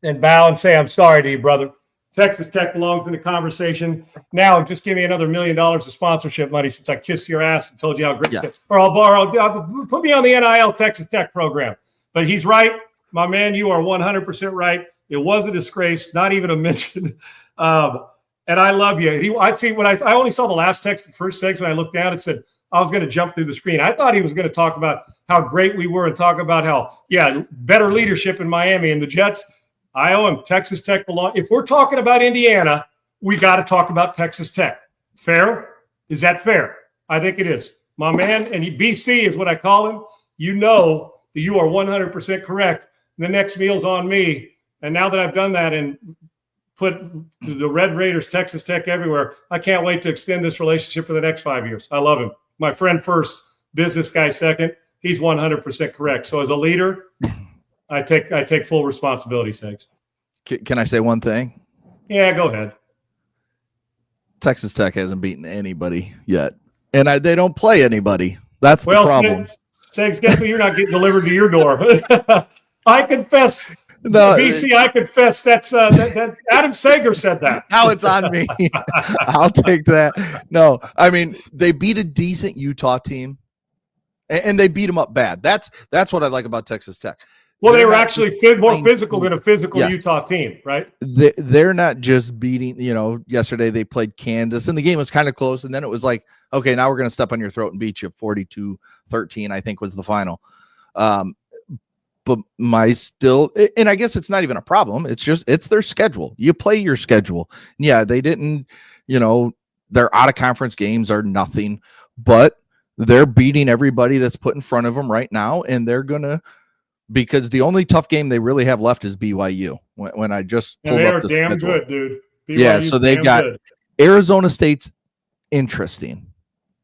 and bow and say, I'm sorry to you, brother. Texas Tech belongs in the conversation. Now, just give me another $1 million of sponsorship money since I kissed your ass and told you how great it is. Or I'll put me on the NIL Texas Tech program. But he's right. My man, you are 100% right. It was a disgrace, not even a mention. And I love you. I only saw the last text, the first text, when I looked down, it said I was going to jump through the screen. I thought he was going to talk about how great we were and talk about how, better leadership in Miami and the Jets. I owe him. Texas Tech belong. If we're talking about Indiana, we got to talk about Texas Tech. Fair? Is that fair? I think it is. My man, and BC is what I call him. You know that you are 100% correct. The next meal's on me. And now that I've done that and put the Red Raiders, Texas Tech everywhere, I can't wait to extend this relationship for the next 5 years. I love him. My friend first, business guy second. He's 100% correct. So as a leader, I take full responsibility, Sags. Can I say one thing? Yeah, go ahead. Texas Tech hasn't beaten anybody yet, and they don't play anybody. That's the problem. Sags, guess what? You're not getting delivered to your door. I confess. No, BC, I confess that's Adam Sager said that. Now it's on me. I'll take that. No, I mean, they beat a decent Utah team. and they beat them up bad. That's what I like about Texas Tech. Well, they were actually more physical than a physical Utah team, right? They're not just beating, yesterday they played Kansas and the game was kind of close. And then it was like, okay, now we're going to step on your throat and beat you 42-13, I think was the final. But and I guess it's not even a problem. It's their schedule. You play your schedule. Yeah, they didn't, their out of conference games are nothing, but they're beating everybody that's put in front of them right now. And they're going to, because the only tough game they really have left is BYU. When I just pulled up the damn schedule. Good, dude. BYU's so they've got good. Arizona State's interesting,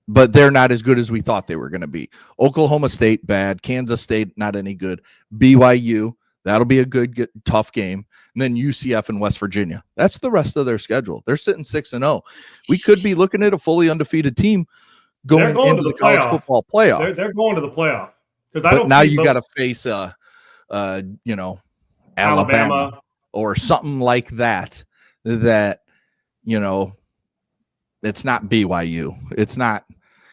but they're not as good as we thought they were going to be. Oklahoma State, bad. Kansas State, not any good. BYU, that'll be a good tough game. And then UCF and West Virginia. That's the rest of their schedule. They're sitting 6-0. We could be looking at a fully undefeated team going into the college football playoff. They're going to the playoff. But now you got to face Alabama or something like that. It's not BYU. It's not,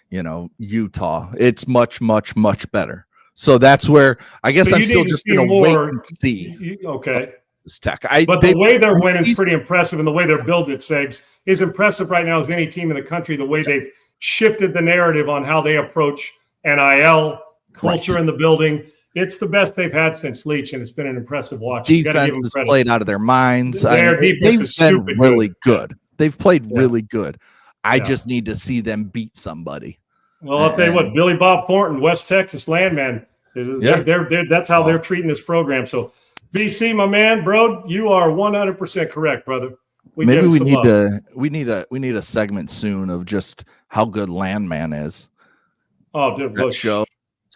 Utah. It's much, much, much better. So that's where I guess I'm still just going to wait and see. Okay. This Tech. But the way they're winning is pretty impressive, and the way they're building it, Segs, is impressive right now as any team in the country, the way they've shifted the narrative on how they approach NIL, culture in the building. It's the best they've had since Leach, and it's been an impressive watch. Defense has played out of their minds. Their defense is stupid really good. They've played really good. I just need to see them beat somebody. Well, I'll tell you what, Billy Bob Thornton, West Texas landman, that's how they're treating this program. So, BC, my man, bro, you are 100% correct, brother. Maybe we need a segment soon of just how good Landman is. Oh, dude, that show.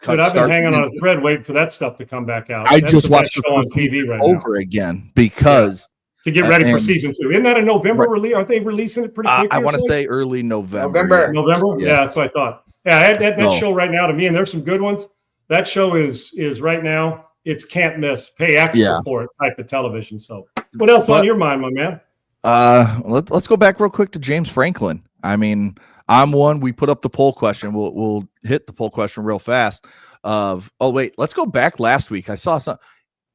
Dude, I've been hanging on a thread waiting for that stuff to come back out. I just watched the show on TV right over again because to get ready for season 2. Isn't that a November release? Aren't they releasing it pretty quickly? I want to say early November. November? Yeah, that's what I thought. Yeah, that show right now to me, and there's some good ones. That show is right now, it's can't miss. Pay extra for it type of television. So what else on your mind, my man? Let's go back real quick to James Franklin. I mean, we put up the poll question. We'll hit the poll question real fast. Let's go back last week. I saw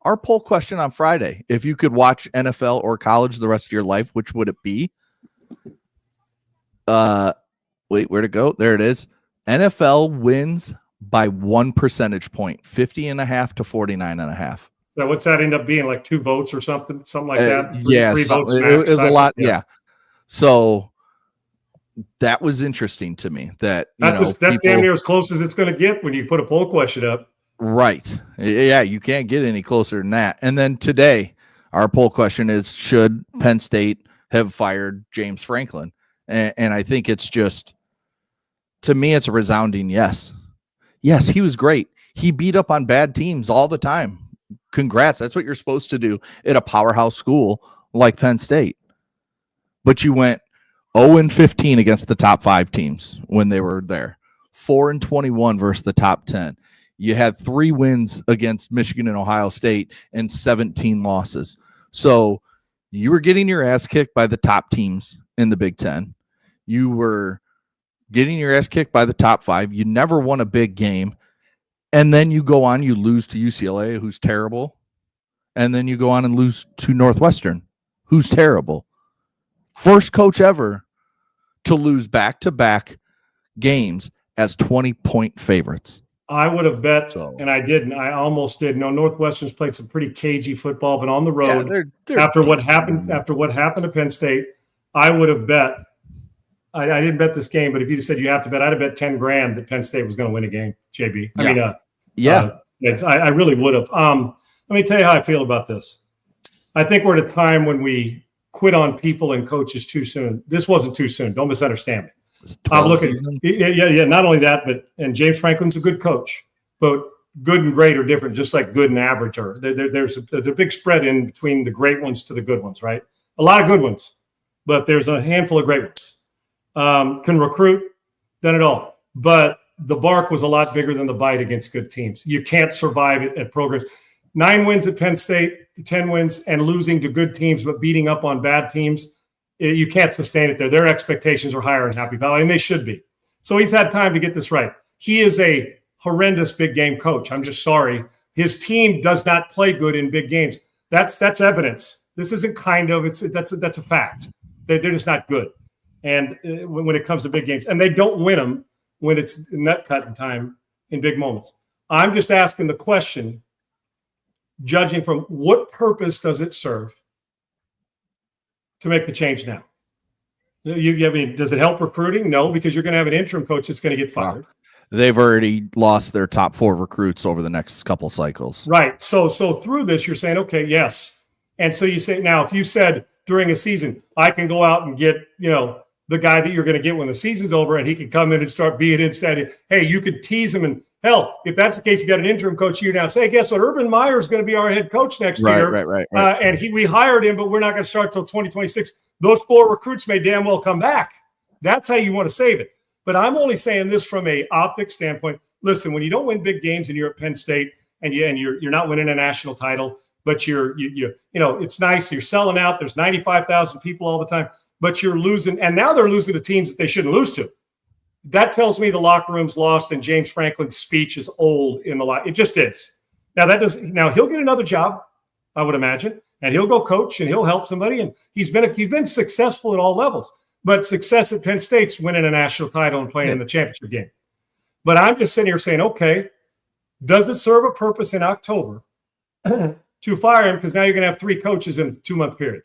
our poll question on Friday. If you could watch NFL or college the rest of your life, which would it be? Where'd it go? There it is. NFL wins by 1 percentage point, 50.5 to 49.5. So what's that end up being, like 2 votes or something like that? Three votes. It was a lot. Yeah. So that was interesting to me. That's damn near as close as it's going to get when you put a poll question up. Right. Yeah, you can't get any closer than that. And then today, our poll question is: should Penn State have fired James Franklin? And I think it's just, to me, it's a resounding yes. Yes, he was great. He beat up on bad teams all the time. Congrats. That's what you're supposed to do at a powerhouse school like Penn State. But you went 0-15 against the top 5 teams when they were there. 4-21 versus the top 10. You had 3 wins against Michigan and Ohio State and 17 losses. So you were getting your ass kicked by the top teams in the Big Ten. You were getting your ass kicked by the top 5. You never won a big game. And then you go on, you lose to UCLA, who's terrible. And then you go on and lose to Northwestern, who's terrible. First coach ever to lose back-to-back games as 20-point favorites. I would have bet, and I didn't. I almost did. No, Northwestern's played some pretty cagey football, but on the road, they're after what happened to Penn State, I would have bet. I didn't bet this game, but if you said you have to bet, I'd have bet $10,000 that Penn State was going to win a game. JB, I really would have. Let me tell you how I feel about this. I think we're at a time when we quit on people and coaches too soon. This wasn't too soon. Don't misunderstand me. I'm looking. Yeah. Not only that, and James Franklin's a good coach, but good and great are different. Just like good and average are. There's a big spread in between the great ones to the good ones, right? A lot of good ones, but there's a handful of great ones. Can recruit, done it all, but the bark was a lot bigger than the bite against good teams. You can't survive it at programs. 9 wins at Penn State, 10 wins, and losing to good teams, but beating up on bad teams. You can't sustain it there. Their expectations are higher in Happy Valley, and they should be. So he's had time to get this right. He is a horrendous big game coach. I'm just sorry. His team does not play good in big games. That's evidence. This isn't that's a fact. They're just not good. And when it comes to big games, and they don't win them when it's nut cutting time in big moments. I'm just asking the question, judging from what purpose does it serve to make the change now? I mean, does it help recruiting? No, because you're going to have an interim coach that's going to get fired. Wow. They've already lost their top 4 recruits over the next couple cycles. Right. So through this, you're saying, okay, yes. And so you say, now, if you said during a season, I can go out and get, the guy that you're going to get when the season's over, and he can come in and start being instead. Hey, you could tease him. And hell, if that's the case, you got an interim coach here now. Say, guess what? Urban Meyer is going to be our head coach next year. Right. And we hired him, but we're not going to start till 2026. Those 4 recruits may damn well come back. That's how you want to save it. But I'm only saying this from a optics standpoint. Listen, when you don't win big games and you're at Penn State and you're not winning a national title, but you it's nice. You're selling out. There's 95,000 people all the time, but you're losing. And now they're losing to teams that they shouldn't lose to. That tells me the locker room's lost and James Franklin's speech is old in the lot. It just is. Now he'll get another job, I would imagine, and he'll go coach and he'll help somebody. And he's been successful at all levels. But success at Penn State's winning a national title and playing in the championship game. But I'm just sitting here saying, okay, does it serve a purpose in October to fire him? Because now you're going to have 3 coaches in a 2-month period.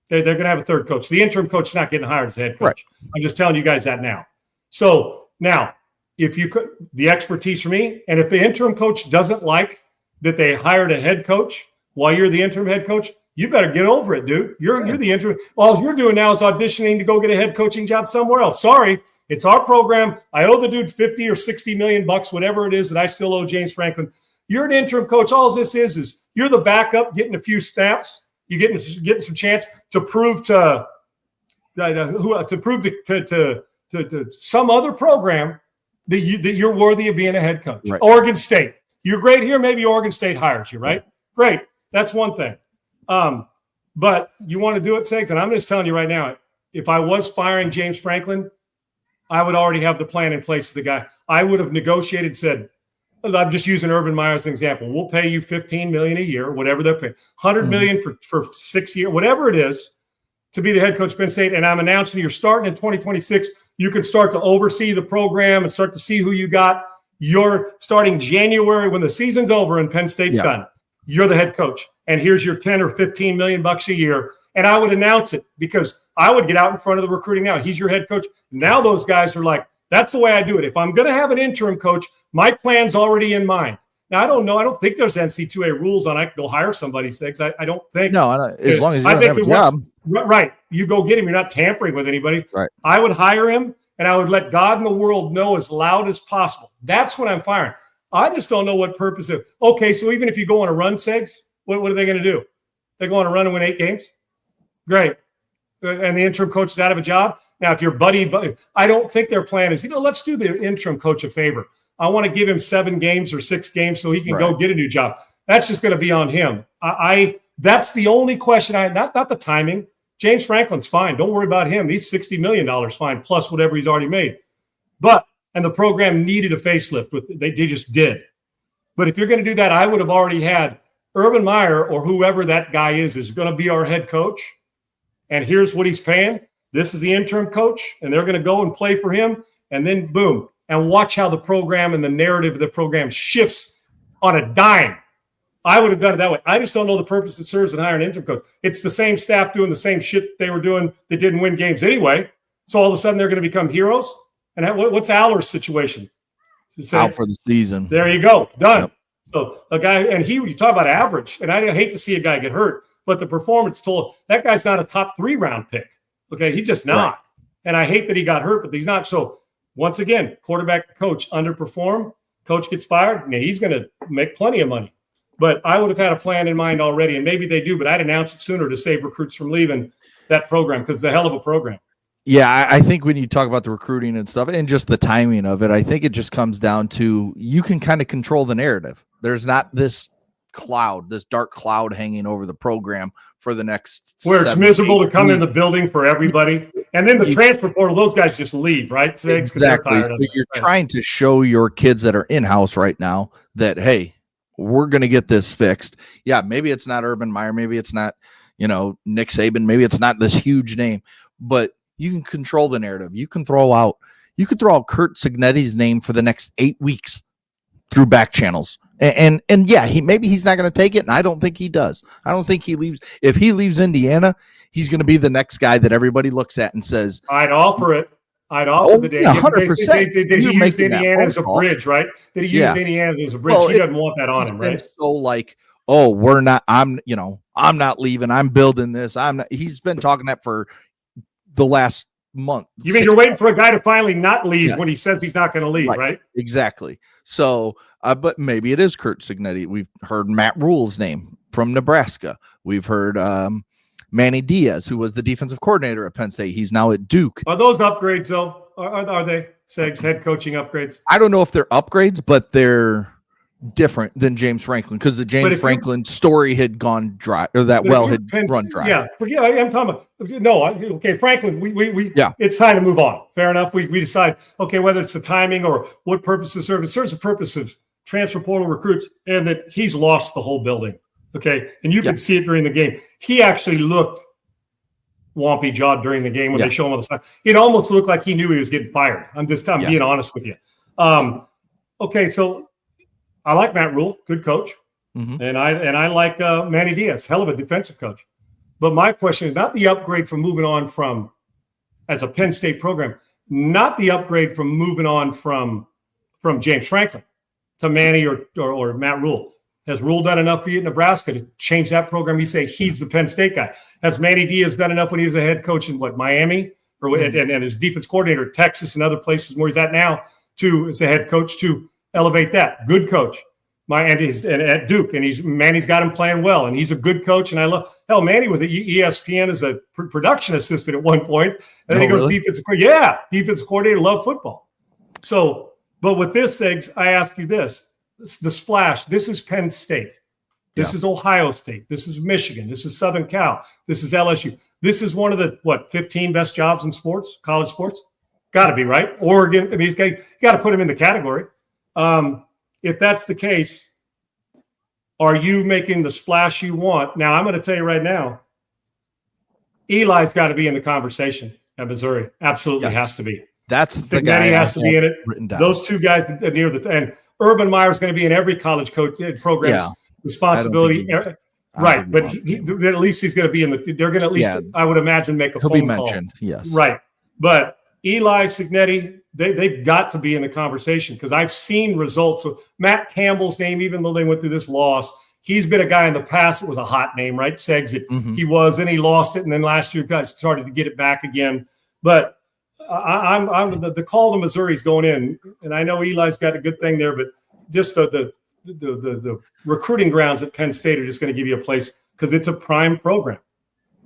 They're going to have a 3rd coach. The interim coach is not getting hired as a head coach. Right. I'm just telling you guys that now. So now, if you could, the expertise for me, and if the interim coach doesn't like that they hired a head coach while you're the interim head coach, you better get over it, dude. You're the interim. All you're doing now is auditioning to go get a head coaching job somewhere else. Sorry, it's our program. I owe the dude 50 or 60 million bucks, whatever it is that I still owe James Franklin. You're an interim coach. All this is you're the backup, getting a few snaps. You're getting some chance to prove to some other program that you're worthy of being a head coach. Right. Oregon State. You're great here. Maybe Oregon State hires you, right? Great. That's one thing. But you want to do it, Segs, and I'm just telling you right now, if I was firing James Franklin, I would already have the plan in place for the guy. I would have negotiated, said, I'm just using Urban Meyer as an example. We'll pay you $15 million a year, whatever they're paying, $100 million for 6 years, whatever it is, to be the head coach of Penn State. And I'm announcing you're starting in 2026. You can start to oversee the program and start to see who you got. You're starting January when the season's over and Penn State's done. You're the head coach. And here's your 10 or 15 million bucks a year. And I would announce it because I would get out in front of the recruiting now. He's your head coach. Now those guys are like, that's the way I do it. If I'm going to have an interim coach, my plan's already in mind. Now, I don't know. I don't think there's NC2A rules on I can go hire somebody, Six. I don't think. No, as long as you don't have a job. Right. You go get him. You're not tampering with anybody. Right. I would hire him, and I would let God and the world know as loud as possible. That's when I'm firing. I just don't know what purpose of. Okay, so even if you go on a run, Segs, what are they going to do? They go on a run and win 8 games? Great. And the interim coach is out of a job? Now, if your buddy, I don't think their plan is, let's do the interim coach a favor. I want to give him 7 games or 6 games so he can go get a new job. That's just going to be on him. That's the only question not the timing. James Franklin's fine. Don't worry about him. He's $60 million fine, plus whatever he's already made. And the program needed a facelift. They just did. But if you're going to do that, I would have already had Urban Meyer or whoever that guy is going to be our head coach. And here's what he's paying. This is the interim coach, and they're going to go and play for him. And then boom, and watch how the program and the narrative of the program shifts on a dime. I would have done it that way. I just don't know the purpose it serves in hiring an interim coach. It's the same staff doing the same shit they were doing that didn't win games anyway. So all of a sudden they're going to become heroes. And what's Aller's situation? Out for the season. There you go. Done. Yep. So a guy, and you talk about average, and I hate to see a guy get hurt, but the performance told that guy's not a top 3 round pick. Okay, he's just not. Right. And I hate that he got hurt, but he's not. So once again, quarterback to coach underperform, coach gets fired. Now he's going to make plenty of money. But I would have had a plan in mind already, and maybe they do, but I'd announce it sooner to save recruits from leaving that program because it's a hell of a program. Yeah, I think when you talk about the recruiting and stuff and just the timing of it, I think it just comes down to you can kind of control the narrative. There's not this dark cloud hanging over the program for the next where it's miserable to come in the building for everybody And then the transfer portal, those guys just leave, right? Exactly. So you're trying to show your kids that are in-house right now that, hey, we're going to get this fixed. Yeah, maybe it's not Urban Meyer. Maybe it's not, Nick Saban. Maybe it's not this huge name. But you can control the narrative. You can throw out Curt Cignetti's name for the next 8 weeks through back channels. And yeah, maybe he's not going to take it, and I don't think he does. I don't think he leaves. If he leaves Indiana, he's going to be the next guy that everybody looks at and says, I'd offer it. I'd offer the day. 100%. Did he use Indiana as a bridge, right? Did he use Indiana as a bridge? He doesn't want that on him, right? So like, oh, we're not. I'm not leaving. I'm building this. I'm not. He's been talking that for the last month. You mean you're waiting for a guy to finally not leave when he says he's not going to leave, right? Exactly. So, but maybe it is Curt Cignetti. We've heard Matt Rule's name from Nebraska. We've heard Manny Diaz, who was the defensive coordinator at Penn State. He's now at Duke. Are those upgrades, though? Are they, Segs, head coaching upgrades? I don't know if they're upgrades, but they're different than James Franklin, because the James Franklin story had gone dry, or that well had run dry. Yeah, I'm talking about okay, Franklin. We it's time to move on. Fair enough. We decide, okay, whether it's the timing or what purpose it serves. It serves the purpose of transfer portal recruits, and that he's lost the whole building. Okay, and you can see it during the game. He actually looked wompy jawed during the game when they show him on the side. It almost looked like he knew he was getting fired. I'm being honest with you. Okay, so I like Matt Rule, good coach, and I like Manny Diaz, hell of a defensive coach. But my question is not the upgrade from moving on from, as a Penn State program, not the upgrade from moving on from James Franklin to Manny or Matt Rule. Has Rule done enough for you at Nebraska to change that program? You say he's the Penn State guy. Has Manny Diaz done enough when he was a head coach in Miami and his defense coordinator at Texas and other places where he's at now as a head coach to elevate that? Good coach. He's at Duke, and Manny's got him playing well, and he's a good coach. And I love Manny was at ESPN as a production assistant at one point, and then he goes defensive coordinator, love football. So, but with this, Eggs, I ask you this: the splash. This is Penn State. This is Ohio State. This is Michigan. This is Southern Cal. This is LSU. This is one of the 15 best jobs in sports, college sports. Got to be, right? Oregon. I mean, you got to put him in the category. If that's the case, are you making the splash you want? Now, I'm going to tell you right now, Eli's got to be in the conversation at Missouri. Absolutely has to be. That's the guy. Has to be in it. Those two guys near and Urban Meyer is going to be in every college coach program's responsibility. Right, but at least he's going to be in the. They're going to at least, I would imagine, make a phone call. He'll be mentioned. Yes. Right, but Eli, Cignetti, they've got to be in the conversation, because I've seen results. So Matt Campbell's name, even though they went through this loss, he's been a guy in the past that was a hot name, right? Segs it. He was, and he lost it, and then last year guys started to get it back again. But I'm the call to Missouri's going in, and I know Eli's got a good thing there, but just the recruiting grounds at Penn State are just going to give you a place, because it's a prime program.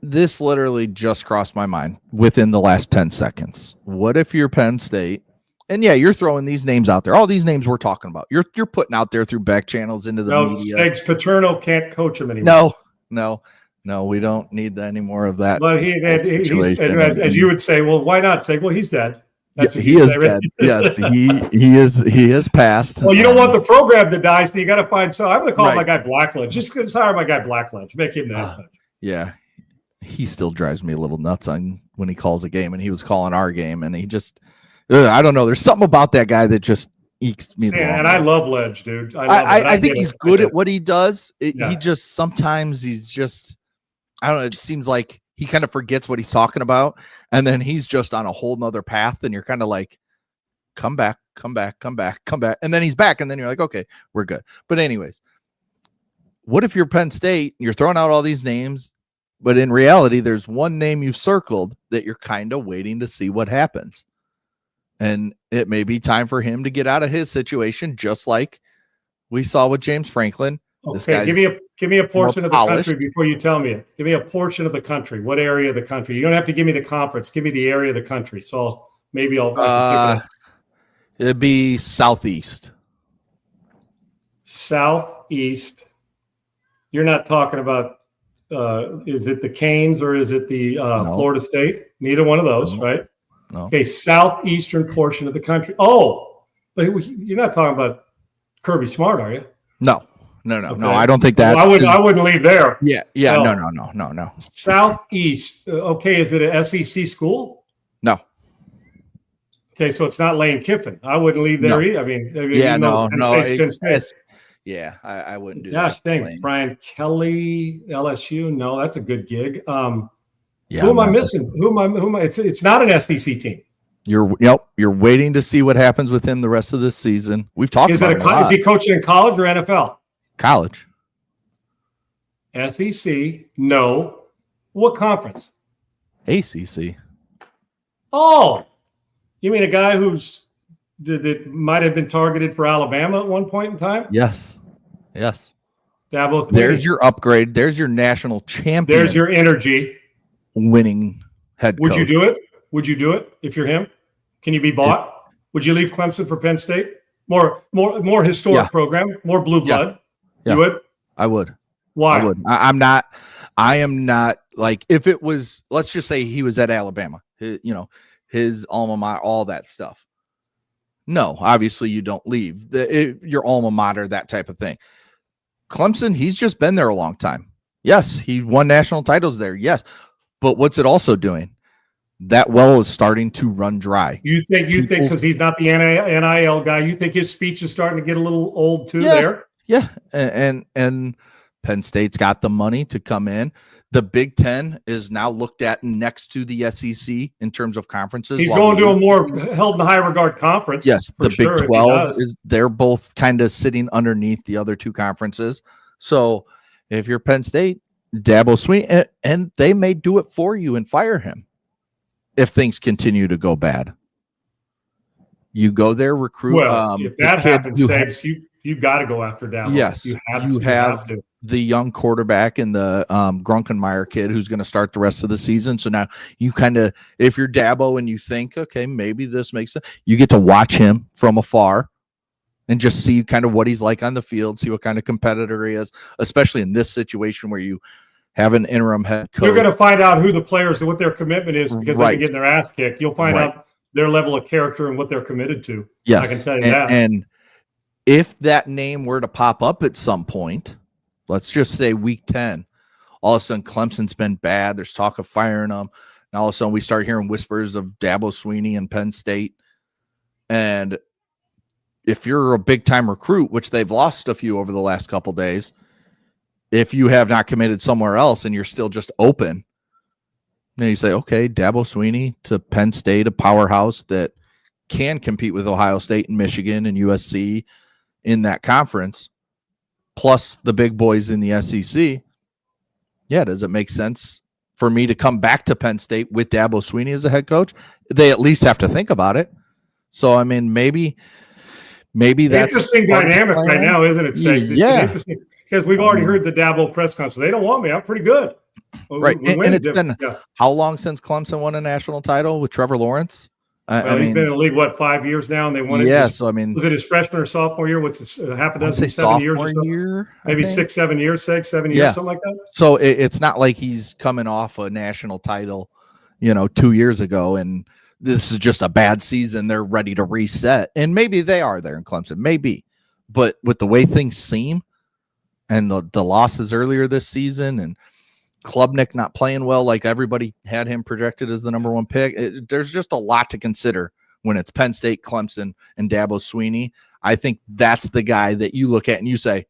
This literally just crossed my mind within the last 10 seconds. What if you're Penn State? And you're throwing these names out there. All these names we're talking about. You're putting out there through back channels into the media. Segs Paterno can't coach him anymore. No, we don't need any more of that. But he's, as you would say, well, why not? Say, well, he's dead. He is dead. Yes, he is passed. Well, you don't want the program to die, so you got to find. So I'm going to call my guy Blackledge. Just hire my guy Blackledge. Make him the head coach. Yeah. He still drives me a little nuts on when he calls a game, and he was calling our game, and he just, I don't know. There's something about that guy that just ekes me. And I love Ledge, dude. I think he's good at what he does. He just, sometimes he's just, I don't know. It seems like he kind of forgets what he's talking about, and then he's just on a whole nother path, and you're kind of like, come back. And then he's back, and then you're like, okay, we're good. But anyways, what if you're Penn State, you're throwing out all these names, but in reality, there's one name you've circled that you're kind of waiting to see what happens. And it may be time for him to get out of his situation, just like we saw with James Franklin. Okay, give me a portion of the country before you tell me it. Give me a portion of the country. What area of the country? You don't have to give me the conference. Give me the area of the country. So I'll it'd be southeast. Southeast. You're not talking about. Is it the Canes or is it the Florida State? Neither one of those, right? No. Okay, southeastern portion of the country. Oh, but you're not talking about Kirby Smart, are you? No. Okay. I don't think that. Well, I wouldn't leave there. Yeah. No. Southeast. Okay, is it an SEC school? No. Okay, so it's not Lane Kiffin. I wouldn't leave there either. I mean yeah, I wouldn't do that. Gosh, dang. Brian Kelly, LSU. No, that's a good gig. Who Yeah, am I missing? Who am I? It's not an SEC team. You're waiting to see what happens with him the rest of this season. We've talked about it. Is he coaching in college or NFL? College. SEC. No. What conference? ACC. Oh, you mean a guy that might have been targeted for Alabama at one point in time? Yes. Dabo. There's your upgrade. There's your national champion. There's your energy. Winning head coach. Would you do it? Would you do it if you're him? Can you be bought? Would you leave Clemson for Penn State? More historic program, more blue blood. Yeah. You would? I would. Why? I would. I am not like, if it was, let's just say he was at Alabama, his alma mater, all that stuff. No, obviously you don't leave your alma mater, that type of thing. Clemson, he's just been there a long time. Yes, he won national titles there. Yes. But what's it also doing? That well is starting to run dry. You think because he's not the NIL guy, you think his speech is starting to get a little old too there? Yeah. And Penn State's got the money to come in. The Big Ten is now looked at next to the SEC in terms of conferences. He's going to a more held in high regard conference. Yes, the Big 12 they're both kind of sitting underneath the other two conferences. So if you're Penn State, Dabo Swinney, and they may do it for you and fire him if things continue to go bad. You go there, recruit. Well, if that happens, you got to go after Dabo. Yes, you have the young quarterback and the Grunkenmeyer kid who's going to start the rest of the season. So now you kind of, if you're Dabo and you think, okay, maybe this makes sense, you get to watch him from afar and just see kind of what he's like on the field, see what kind of competitor he is, especially in this situation where you have an interim head coach. You're going to find out who the players and what their commitment is because they're getting their ass kicked. You'll find out their level of character and what they're committed to. Yes. I can tell you that. And if that name were to pop up at some point, let's just say week 10, all of a sudden Clemson's been bad. There's talk of firing them. And all of a sudden we start hearing whispers of Dabo Swinney and Penn State. And if you're a big-time recruit, which they've lost a few over the last couple days, if you have not committed somewhere else and you're still just open, then you say, okay, Dabo Swinney to Penn State, a powerhouse that can compete with Ohio State and Michigan and USC in that conference, plus the big boys in the SEC. Yeah, does it make sense for me to come back to Penn State with Dabo Swinney as a head coach? They at least have to think about it. So, I mean, maybe that's interesting dynamic right now, isn't it? Yeah, interesting because we've already heard the Dabo press conference. They don't want me. I'm pretty good. Right, and it's been how long since Clemson won a national title with Trevor Lawrence? He's been in the league 5 years now, and they won it. Yeah, so I mean, was it his freshman or sophomore year? What's half a dozen, 7 years or so? Maybe 6, 7 years, 7 years, something like that. So it's not like he's coming off a national title, 2 years ago, and this is just a bad season. They're ready to reset. And maybe they are there in Clemson, maybe. But with the way things seem and the losses earlier this season and Klubnik not playing well, like everybody had him projected as the number one pick, there's just a lot to consider when it's Penn State, Clemson, and Dabo Swinney. I think that's the guy that you look at and you say,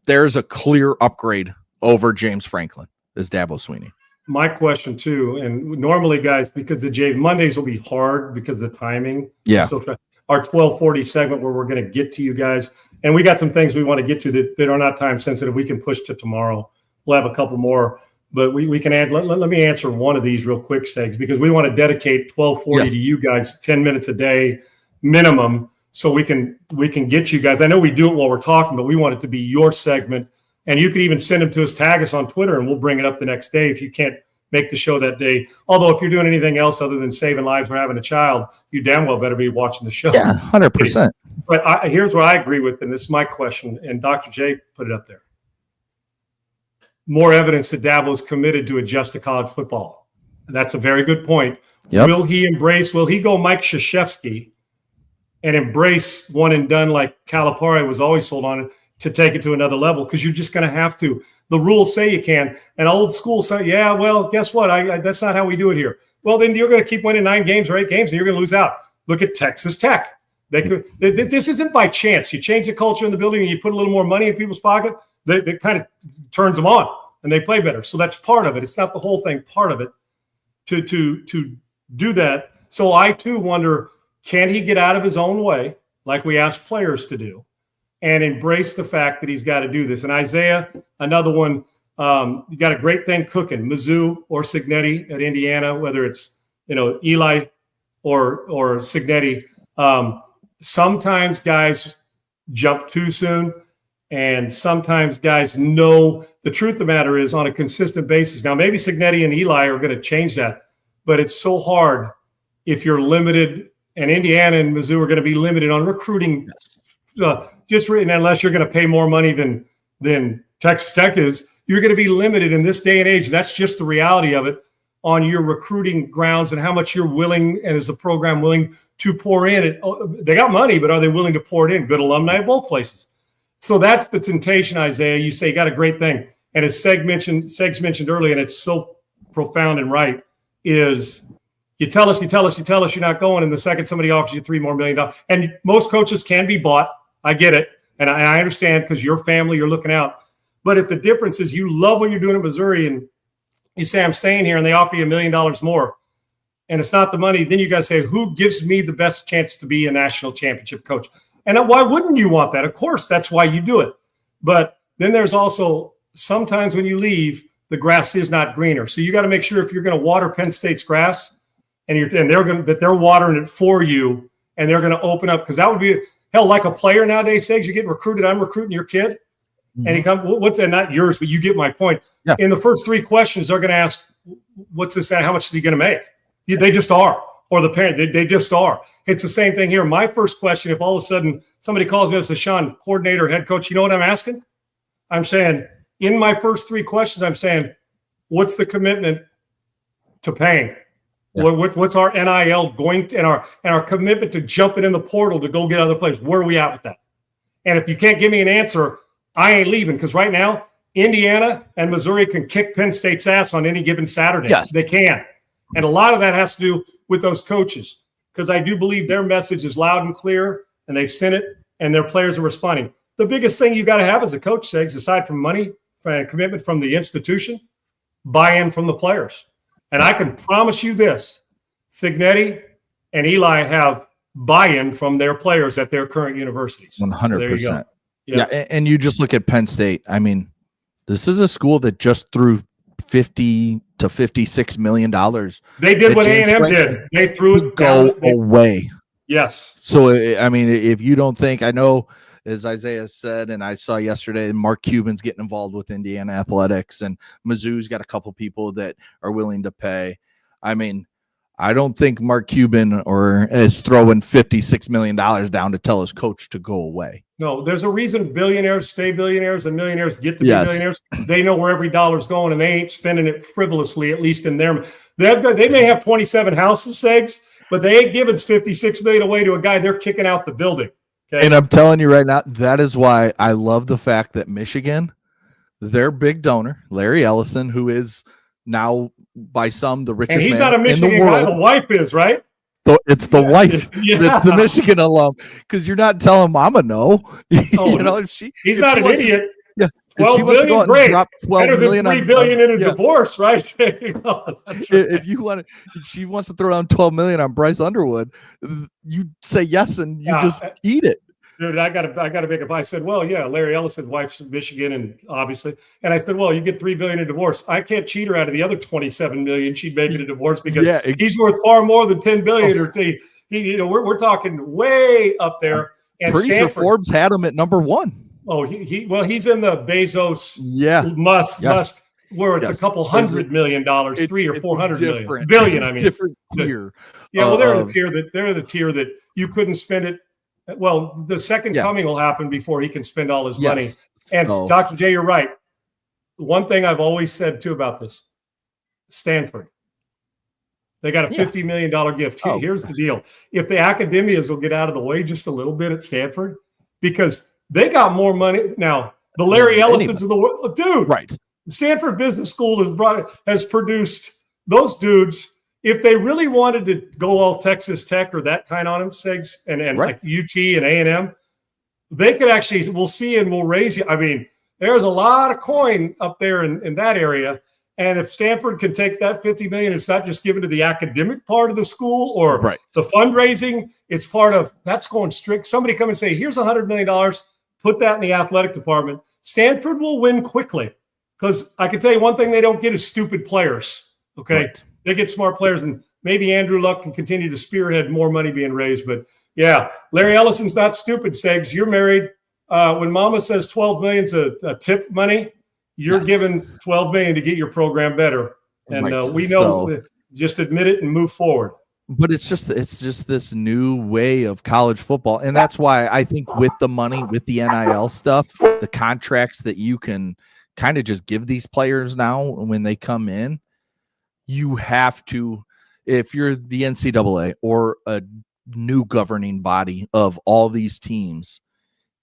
there's a clear upgrade over James Franklin is Dabo Swinney. My question too, and normally guys, because Mondays will be hard because of the timing. Yeah. Our 1240 segment where we're going to get to you guys. And we got some things we want to get to that are not time sensitive. We can push to tomorrow. We'll have a couple more, but we can add, let me answer one of these real quick, Segs, because we want to dedicate 1240 to you guys, 10 minutes a day minimum. So we can get you guys. I know we do it while we're talking, but we want it to be your segment. And you could even send them to us, tag us on Twitter, and we'll bring it up the next day if you can't make the show that day. Although if you're doing anything else other than saving lives or having a child, you damn well better be watching the show. Yeah, 100%. But here's what I agree with, and this is my question, and Dr. J put it up there. More evidence that Dabo is committed to adjust to college football. That's a very good point. Yep. Will he go Mike Krzyzewski and embrace one and done like Calipari was always sold on it to take it to another level? Because you're just going to have to. The rules say you can. And old school say, yeah, well, guess what? That's not how we do it here. Well, then you're going to keep winning 9 games or 8 games, and you're going to lose out. Look at Texas Tech. This isn't by chance. You change the culture in the building and you put a little more money in people's pocket, that kind of turns them on and they play better. So that's part of it. It's not the whole thing, part of it to do that. So I, too, wonder, can he get out of his own way, like we asked players to do, and embrace the fact that he's got to do this? And Isaiah, another one, you got a great thing cooking. Mizzou or Cignetti at Indiana, whether it's Eli or Cignetti. Sometimes guys jump too soon, and sometimes guys know. The truth of the matter is, on a consistent basis. Now, maybe Cignetti and Eli are going to change that, but it's so hard if you're limited. And Indiana and Mizzou are going to be limited on recruiting, unless you're going to pay more money than Texas Tech is. You're going to be limited in this day and age. That's just the reality of it, on your recruiting grounds and how much you're willing, and is the program willing to pour in. They got money, but are they willing to pour it in? Good alumni at both places. So that's the temptation, Isaiah. You say you got a great thing. And as Segs mentioned earlier, and it's so profound and right, is you tell us you're not going, and the second somebody offers you $3 more million. And most coaches can be bought. I get it. And I understand, because your family, you're looking out. But if the difference is you love what you're doing in Missouri and you say, I'm staying here, and they offer you $1 million more, and it's not the money, then you got to say, who gives me the best chance to be a national championship coach? And why wouldn't you want that? Of course, that's why you do it. But then there's also sometimes when you leave, the grass is not greener. So you got to make sure, if you're going to water Penn State's grass, they're watering it for you, and they're going to open up, because that would be hell, like a player nowadays says, you're getting recruited. I'm recruiting your kid. Mm-hmm. And he comes, and not yours, but you get my point. Yeah. In the first 3 questions, they're going to ask, what's this? How much is he going to make? They just are. Or the parent, they just are. It's the same thing here. My first question, if all of a sudden somebody calls me up and says, Sean, coordinator, head coach, you know what I'm asking? I'm saying, in my first 3 questions, I'm saying, what's the commitment to paying? Yeah. What's our NIL going to, and our commitment to jumping in the portal to go get other players? Where are we at with that? And if you can't give me an answer, I ain't leaving, because right now, Indiana and Missouri can kick Penn State's ass on any given Saturday. Yes. They can. And a lot of that has to do with those coaches, because I do believe their message is loud and clear, and they've sent it, and their players are responding. The biggest thing you got to have as a coach, Segs, aside from money and commitment from the institution, buy-in from the players. And I can promise you this, Cignetti and Eli have buy-in from their players at their current universities. 100%. So yeah, and you just look at Penn State. I mean, this is a school that just threw $50 to $56 million. They did what A&M did. They threw it away. Yes. So, I mean, if you don't think, I know, as Isaiah said, and I saw yesterday, Mark Cuban's getting involved with Indiana athletics, and Mizzou's got a couple people that are willing to pay. I mean, I don't think Mark Cuban is throwing $56 million down to tell his coach to go away. No, there's a reason billionaires stay billionaires and millionaires get to be billionaires. They know where every dollar's going, and they ain't spending it frivolously, at least in their – they may have 27 houses, Segs, but they ain't giving $56 million away to a guy they're kicking out the building. Okay? And I'm telling you right now, that is why I love the fact that Michigan, their big donor, Larry Ellison, who is now by some the richest man in the world. And he's not a Michigan guy. The wife is, right? It's the wife that's the Michigan alum, because you're not telling Mama no. He's not an idiot. Yeah, 12 billion, great. Drop 12 better million than $3 billion in a divorce, right? If she wants to throw down $12 million on Bryce Underwood, you say yes and you just eat it. Dude, I gotta make I said, well, yeah, Larry Ellison's wife's from Michigan, and obviously, and I said, well, you get $3 billion in divorce. I can't cheat her out of the other $27 million she'd make in a divorce, because he's worth far more than $10 billion. We're talking way up there. And pretty sure Forbes had him at number 1. Oh, he's in the Bezos, Musk, where it's a couple $100 million, $300 or $400 billion. I mean, different tier. Yeah, well, they're the tier that you couldn't spend it. Well, the second coming will happen before he can spend all his money. And Dr. J, you're right. One thing I've always said too about this, Stanford. They got a $50 million gift. Here's the deal. If the academias will get out of the way just a little bit at Stanford, because they got more money. Now, the Larry Ellisons of the world, dude, right. Stanford Business School has produced those dudes. If they really wanted to go all Texas Tech or that kind on them, Segs, and like UT and A&M, they could actually, we'll see and we'll raise you. I mean, there's a lot of coin up there in that area. And if Stanford can take that $50 million, it's not just given to the academic part of the school or the fundraising. It's part of that's going strict. Somebody come and say, here's $100 million, put that in the athletic department. Stanford will win quickly because I can tell you one thing they don't get is stupid players. Okay. Right. They get smart players, and maybe Andrew Luck can continue to spearhead more money being raised. But yeah, Larry Ellison's not stupid, Segs. You're married. When mama says $12 million's a tip money, you're given $12 million to get your program better. And we know, just admit it and move forward. But it's just this new way of college football. And that's why I think with the money, with the NIL stuff, the contracts that you can kind of just give these players now when they come in, you have to, if you're the NCAA or a new governing body of all these teams,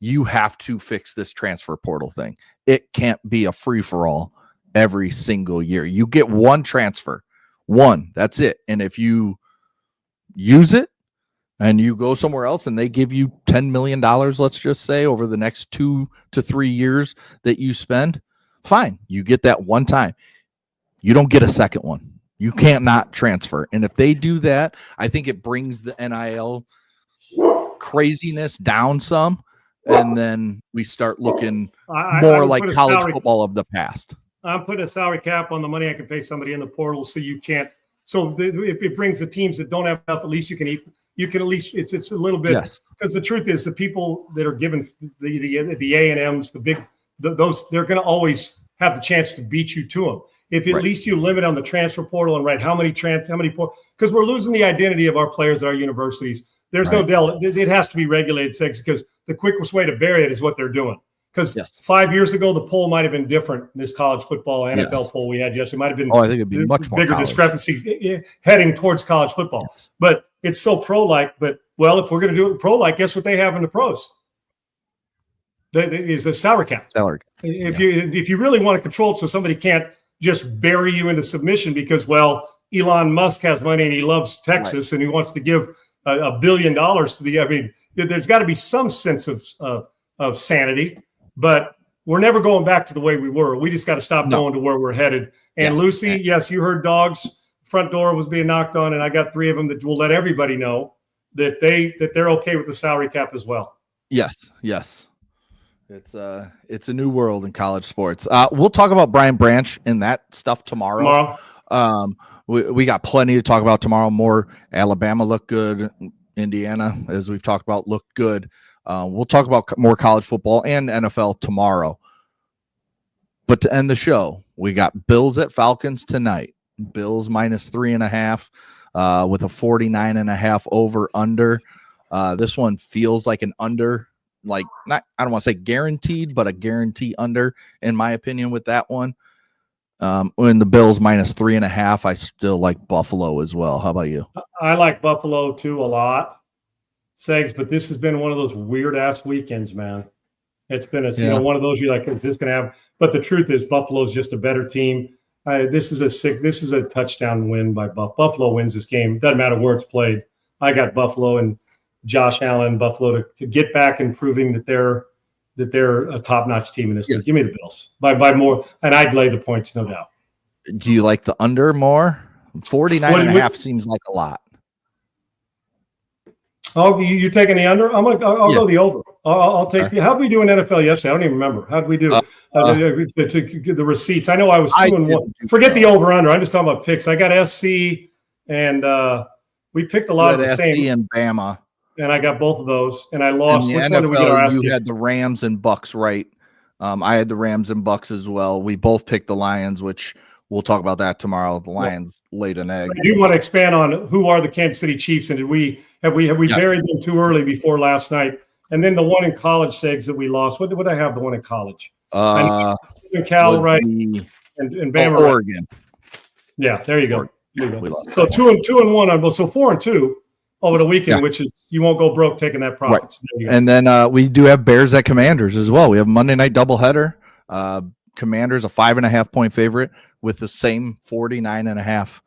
you have to fix this transfer portal thing. It can't be a free-for-all every single year. You get one transfer, that's it. And if you use it and you go somewhere else and they give you $10 million, let's just say, over the next 2 to 3 years that you spend, fine. You get that one time. You don't get a second one. You can't not transfer. And if they do that, I think it brings the NIL craziness down some. And then we start looking more like college football of the past. I'm putting a salary cap on the money I can pay somebody in the portal, so you can't. So if it brings the teams that don't have enough, at least you can eat. You can at least it's a little bit. Yes. Because the truth is, the people that are given the A&Ms, those they're going to always have the chance to beat you to them. If at least you limit on the transfer portal and how many because we're losing the identity of our players at our universities. There's no doubt it has to be regulated, because the quickest way to bury it is what they're doing. Because 5 years ago, the poll might have been different. This college football NFL poll we had yesterday might have been. I think it'd be much more bigger discrepancy heading towards college football. Yes. But it's so pro-like. But if we're going to do it pro-like, guess what they have in the pros? Is a salary cap. If you really want to control it, so somebody can't just bury you into submission because Elon Musk has money and he loves Texas and he wants to give $1 billion to the. I mean, there's got to be some sense of sanity, but we're never going back to the way we were. We just got to stop going to where we're headed. And Lucy, yes, you heard dogs. Front door was being knocked on, and I got 3 of them that will let everybody know that they're okay with the salary cap as well. Yes. It's a new world in college sports. We'll talk about Brian Branch and that stuff tomorrow. We got plenty to talk about tomorrow. More Alabama looked good. Indiana, as we've talked about, looked good. We'll talk about more college football and NFL tomorrow. But to end the show, we got Bills at Falcons tonight. Bills -3.5 with a 49.5 over under. This one feels like an under, I don't want to say guaranteed, but a guarantee under, in my opinion, with that one. When the Bills -3.5, I still like Buffalo as well. How about you? I like Buffalo too a lot, Segs, but this has been one of those weird ass weekends, man. It's been one of those you're like, is this going to happen? But the truth is, Buffalo's just a better team. This is a touchdown win by Buffalo. Buffalo wins this game. Doesn't matter where it's played. I got Buffalo and Josh Allen, Buffalo to get back and proving that they're a top-notch team in this league. Give me the Bills by more, and I'd lay the points, no doubt. Do you like the under more? 49.5 seems like a lot. Oh, you taking the under? I'll go the over. I'll take the. How did we do in NFL yesterday? I don't even remember. How did we do? The receipts. I know I was 2-1. Forget the over under. I'm just talking about picks. I got SC, and we picked a lot of the same. SC and Bama. And I got both of those, and I lost. Which NFL, one did we get our ass? You had the Rams and Bucks, right? I had the Rams and Bucks as well. We both picked the Lions, which we'll talk about that tomorrow. The Lions laid an egg. I do want to expand on who are the Kansas City Chiefs, and have we buried them too early before last night? And then the one in college, Segs, that we lost. What did I have? The one in college? And Cal, right? And Bama, Oregon. Right? Yeah, there you go. We lost. So 2-1 on both. So 4-2 over the weekend, which is you won't go broke taking that profit. Right. And then we do have Bears at Commanders as well. We have Monday night doubleheader. Commanders a 5.5 point favorite with the same 49.5.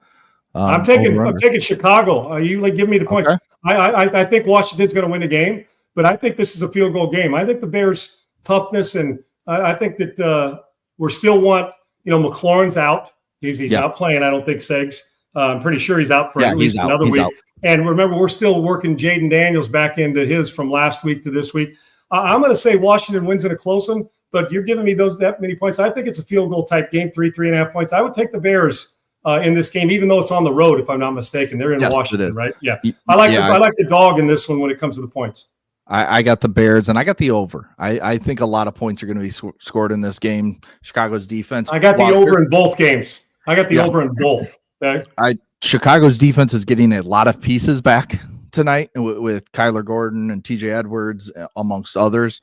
I'm taking Chicago. You give me the points. Okay. I think Washington's going to win the game, but I think this is a field goal game. I think the Bears' toughness, and I think that we still want, McLaurin's out. He's not playing. I don't think Seggs. I'm pretty sure he's out for at least another week. Out. And remember, we're still working Jaden Daniels back into his from last week to this week. I'm going to say Washington wins in a close one, but you're giving me that many points. I think it's a field goal type game, 3.5 points. I would take the Bears in this game, even though it's on the road, if I'm not mistaken. They're in Washington, right? Yeah. I like the dog in this one when it comes to the points. I got the Bears, and I got the over. I think a lot of points are going to be scored in this game. Chicago's defense. I got the over in both games. I got the over in both. Okay? Chicago's defense is getting a lot of pieces back tonight with Kyler Gordon and TJ Edwards, amongst others.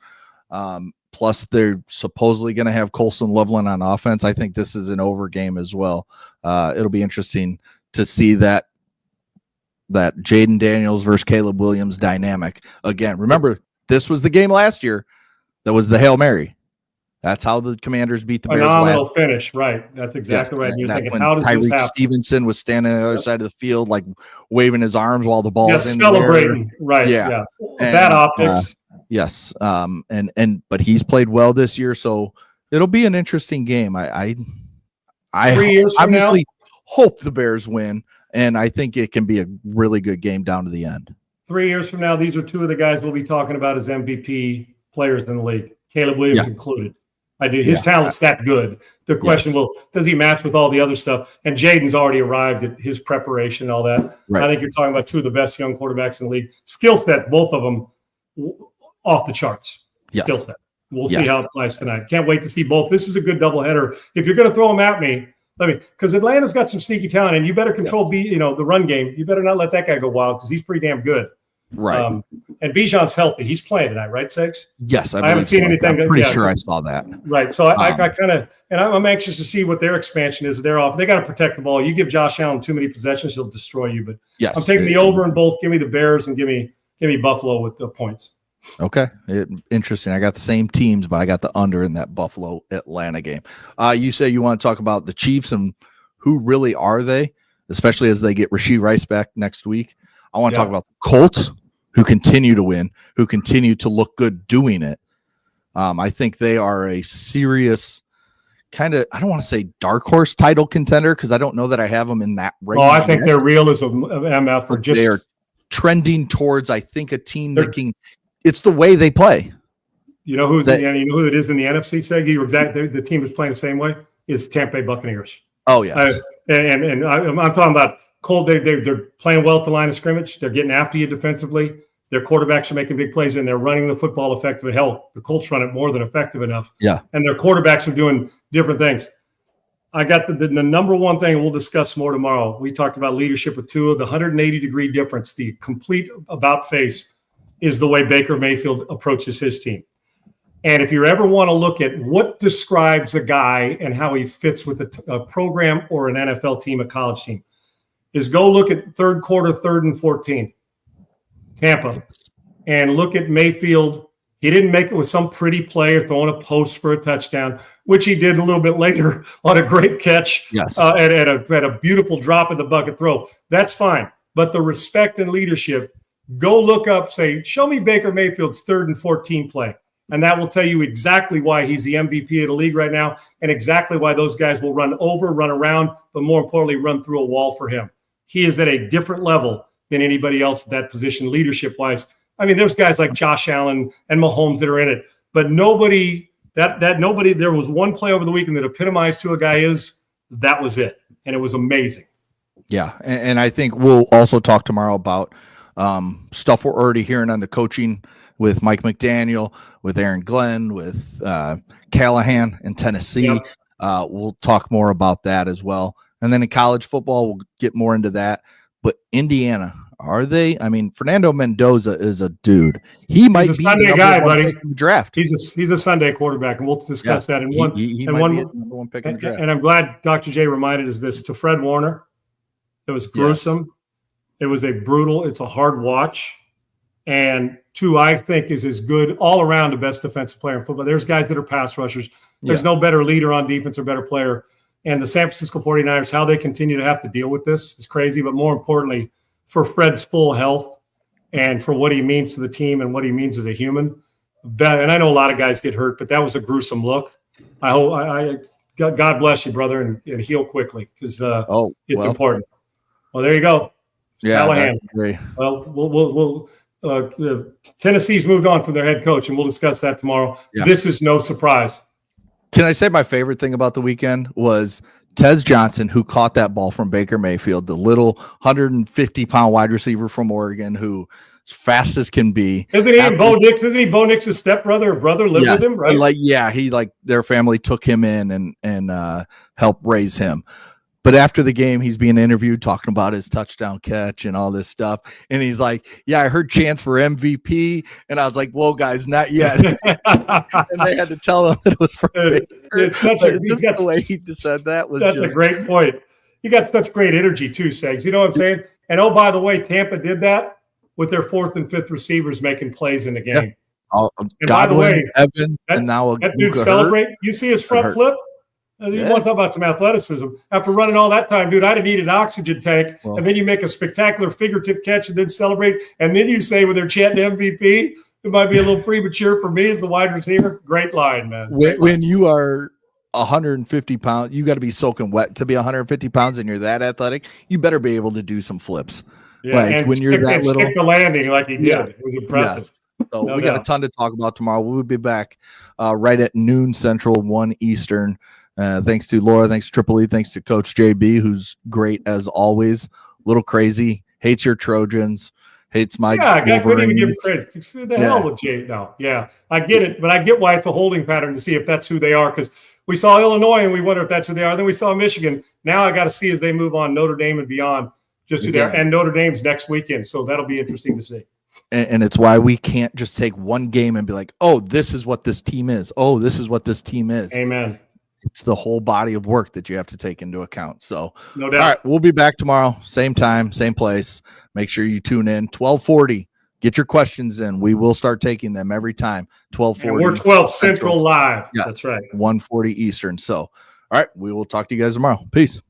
Plus, they're supposedly going to have Colson Loveland on offense. I think this is an over game as well. It'll be interesting to see that Jaden Daniels versus Caleb Williams dynamic. Again, remember, this was the game last year that was the Hail Mary. That's how the Commanders beat the Bears last finish, right? That's exactly right. And you're thinking, how does this happen? Stevenson was standing on the other side of the field, like waving his arms while the ball was in celebrating. The air. Right. Yeah. Bad optics. Yes. But he's played well this year, so it'll be an interesting game. I 3 years from obviously hope the Bears win, and I think it can be a really good game down to the end. 3 years from now, these are two of the guys we'll be talking about as MVP players in the league, Caleb Williams included. His talent's that good. The question, does he match with all the other stuff? And Jaden's already arrived at his preparation and all that. Right. I think you're talking about two of the best young quarterbacks in the league. Skill set, both of them off the charts. Yes. Skill set. We'll see how it plays tonight. Can't wait to see both. This is a good doubleheader. If you're going to throw them at me, because Atlanta's got some sneaky talent, and you better control the run game. You better not let that guy go wild because he's pretty damn good. Right. And Bijan's healthy. He's playing tonight, right, Seggs? Yes, I haven't seen anything. I'm pretty sure I saw that. Right. So I kind of, and I'm anxious to see what their expansion is. They're off. They got to protect the ball. You give Josh Allen too many possessions, he'll destroy you. But I'm taking the over in both. Give me the Bears and give me Buffalo with the points. Okay. Interesting. I got the same teams, but I got the under in that Buffalo Atlanta game. You say you want to talk about the Chiefs and who really are they, especially as they get Rashee Rice back next week. I want to talk about the Colts, who continue to win, who continue to look good doing it. I think they are a serious kind of, I don't want to say dark horse title contender because I don't know that I have them in that range. I think they're real as a MF. Or just they are trending towards, I think, a team making it's the way they play. You know who it is in the NFC, Seg? You're exactly the team that's playing the same way is Tampa Bay Buccaneers. Oh yes, and I'm talking about Cole. They're playing well at the line of scrimmage. They're getting after you defensively. Their quarterbacks are making big plays, and they're running the football effectively. Hell, the Colts run it more than effective enough. Yeah, and their quarterbacks are doing different things. I got the number one thing. We'll discuss more tomorrow. We talked about leadership with Tua. The 180-degree difference, the complete about face, is the way Baker Mayfield approaches his team. And if you ever want to look at what describes a guy and how he fits with a program or an NFL team, a college team, is go look at third quarter, 3rd and 14, Tampa, and look at Mayfield. He didn't make it with some pretty play or throwing a post for a touchdown, which he did a little bit later on a great catch. Yes, at a beautiful drop in the bucket throw. That's fine. But the respect and leadership, go look up, say, show me Baker Mayfield's 3rd and 14 play. And that will tell you exactly why he's the MVP of the league right now and exactly why those guys will run over, run around, but more importantly, run through a wall for him. He is at a different level than anybody else at that position leadership-wise. I mean, there's guys like Josh Allen and Mahomes that are in it, but nobody, there was one play over the weekend that epitomized who a guy is. That was it. And it was amazing. Yeah. And I think we'll also talk tomorrow about stuff we're already hearing on the coaching with Mike McDaniel, with Aaron Glenn, with Callahan in Tennessee. Yep. We'll talk more about that as well. And then in college football, we'll get more into that. But Indiana, are they? I mean, Fernando Mendoza is a dude. He's a Sunday guy, buddy. Draft. He's a Sunday quarterback, and we'll discuss that in one. He might be number one pick in the draft. And I'm glad Dr. J reminded us this to Fred Warner. It was gruesome. Yes. It was it's a hard watch. And two, I think is as good all around the best defensive player in football. There's guys that are pass rushers. There's no better leader on defense or better player. And the San Francisco 49ers, how they continue to have to deal with this is crazy. But more importantly, for Fred's full health and for what he means to the team and what he means as a human. And I know a lot of guys get hurt, but that was a gruesome look. I hope God bless you, brother, and heal quickly because it's important. Well, there you go. Yeah. Well, Tennessee's moved on from their head coach, and we'll discuss that tomorrow. Yeah. This is no surprise. Can I say my favorite thing about the weekend was Tez Johnson, who caught that ball from Baker Mayfield, the little 150-pound wide receiver from Oregon, who as fast as can be. Isn't he Bo Nix? Isn't he Bo Nix's stepbrother or brother lived with him, right? Their family took him in and helped raise him. But after the game, he's being interviewed talking about his touchdown catch and all this stuff. And he's like, I heard chants for MVP. And I was like, whoa, guys, not yet. And they had to tell him that it was for it's such the way he just said that was a great point. You got such great energy too, Segs. You know what I'm saying? And oh, by the way, Tampa did that with their fourth and fifth receivers making plays in the game. Yeah. And by the way, Evan, and now that dude celebrate. You see his front flip? You want to talk about some athleticism. After running all that time, dude, I'd have needed an oxygen tank. Well, and then you make a spectacular fingertip catch and then celebrate. And then you say when they're chanting MVP, it might be a little premature for me as the wide receiver. Great line, man. When you are 150 pounds, you got to be soaking wet to be 150 pounds and you're that athletic. You better be able to do some flips. Yeah, when you're that little. Stick the landing like he did. Yeah. It was impressive. Yes. So we got a ton to talk about tomorrow. We'll be back right at noon Central, 1 Eastern. Thanks to Laura, thanks to Triple E, thanks to Coach JB, who's great as always. A little crazy, hates your Trojans, hates my I couldn't even give him credit. The hell with Jay now. Yeah, I get it, but I get why it's a holding pattern to see if that's who they are, because we saw Illinois and we wonder if that's who they are. Then we saw Michigan. Now I got to see as they move on Notre Dame and beyond, just who they are. And Notre Dame's next weekend, so that'll be interesting to see. And it's why we can't just take one game and be like, oh, this is what this team is. Oh, this is what this team is. Amen. It's the whole body of work that you have to take into account. So, no doubt. All right, we'll be back tomorrow, same time, same place. Make sure you tune in. 12:40. Get your questions in. We will start taking them every time. 12:40. We're 12 Central live. Yeah, that's right. 1:40 Eastern. So, all right, we will talk to you guys tomorrow. Peace.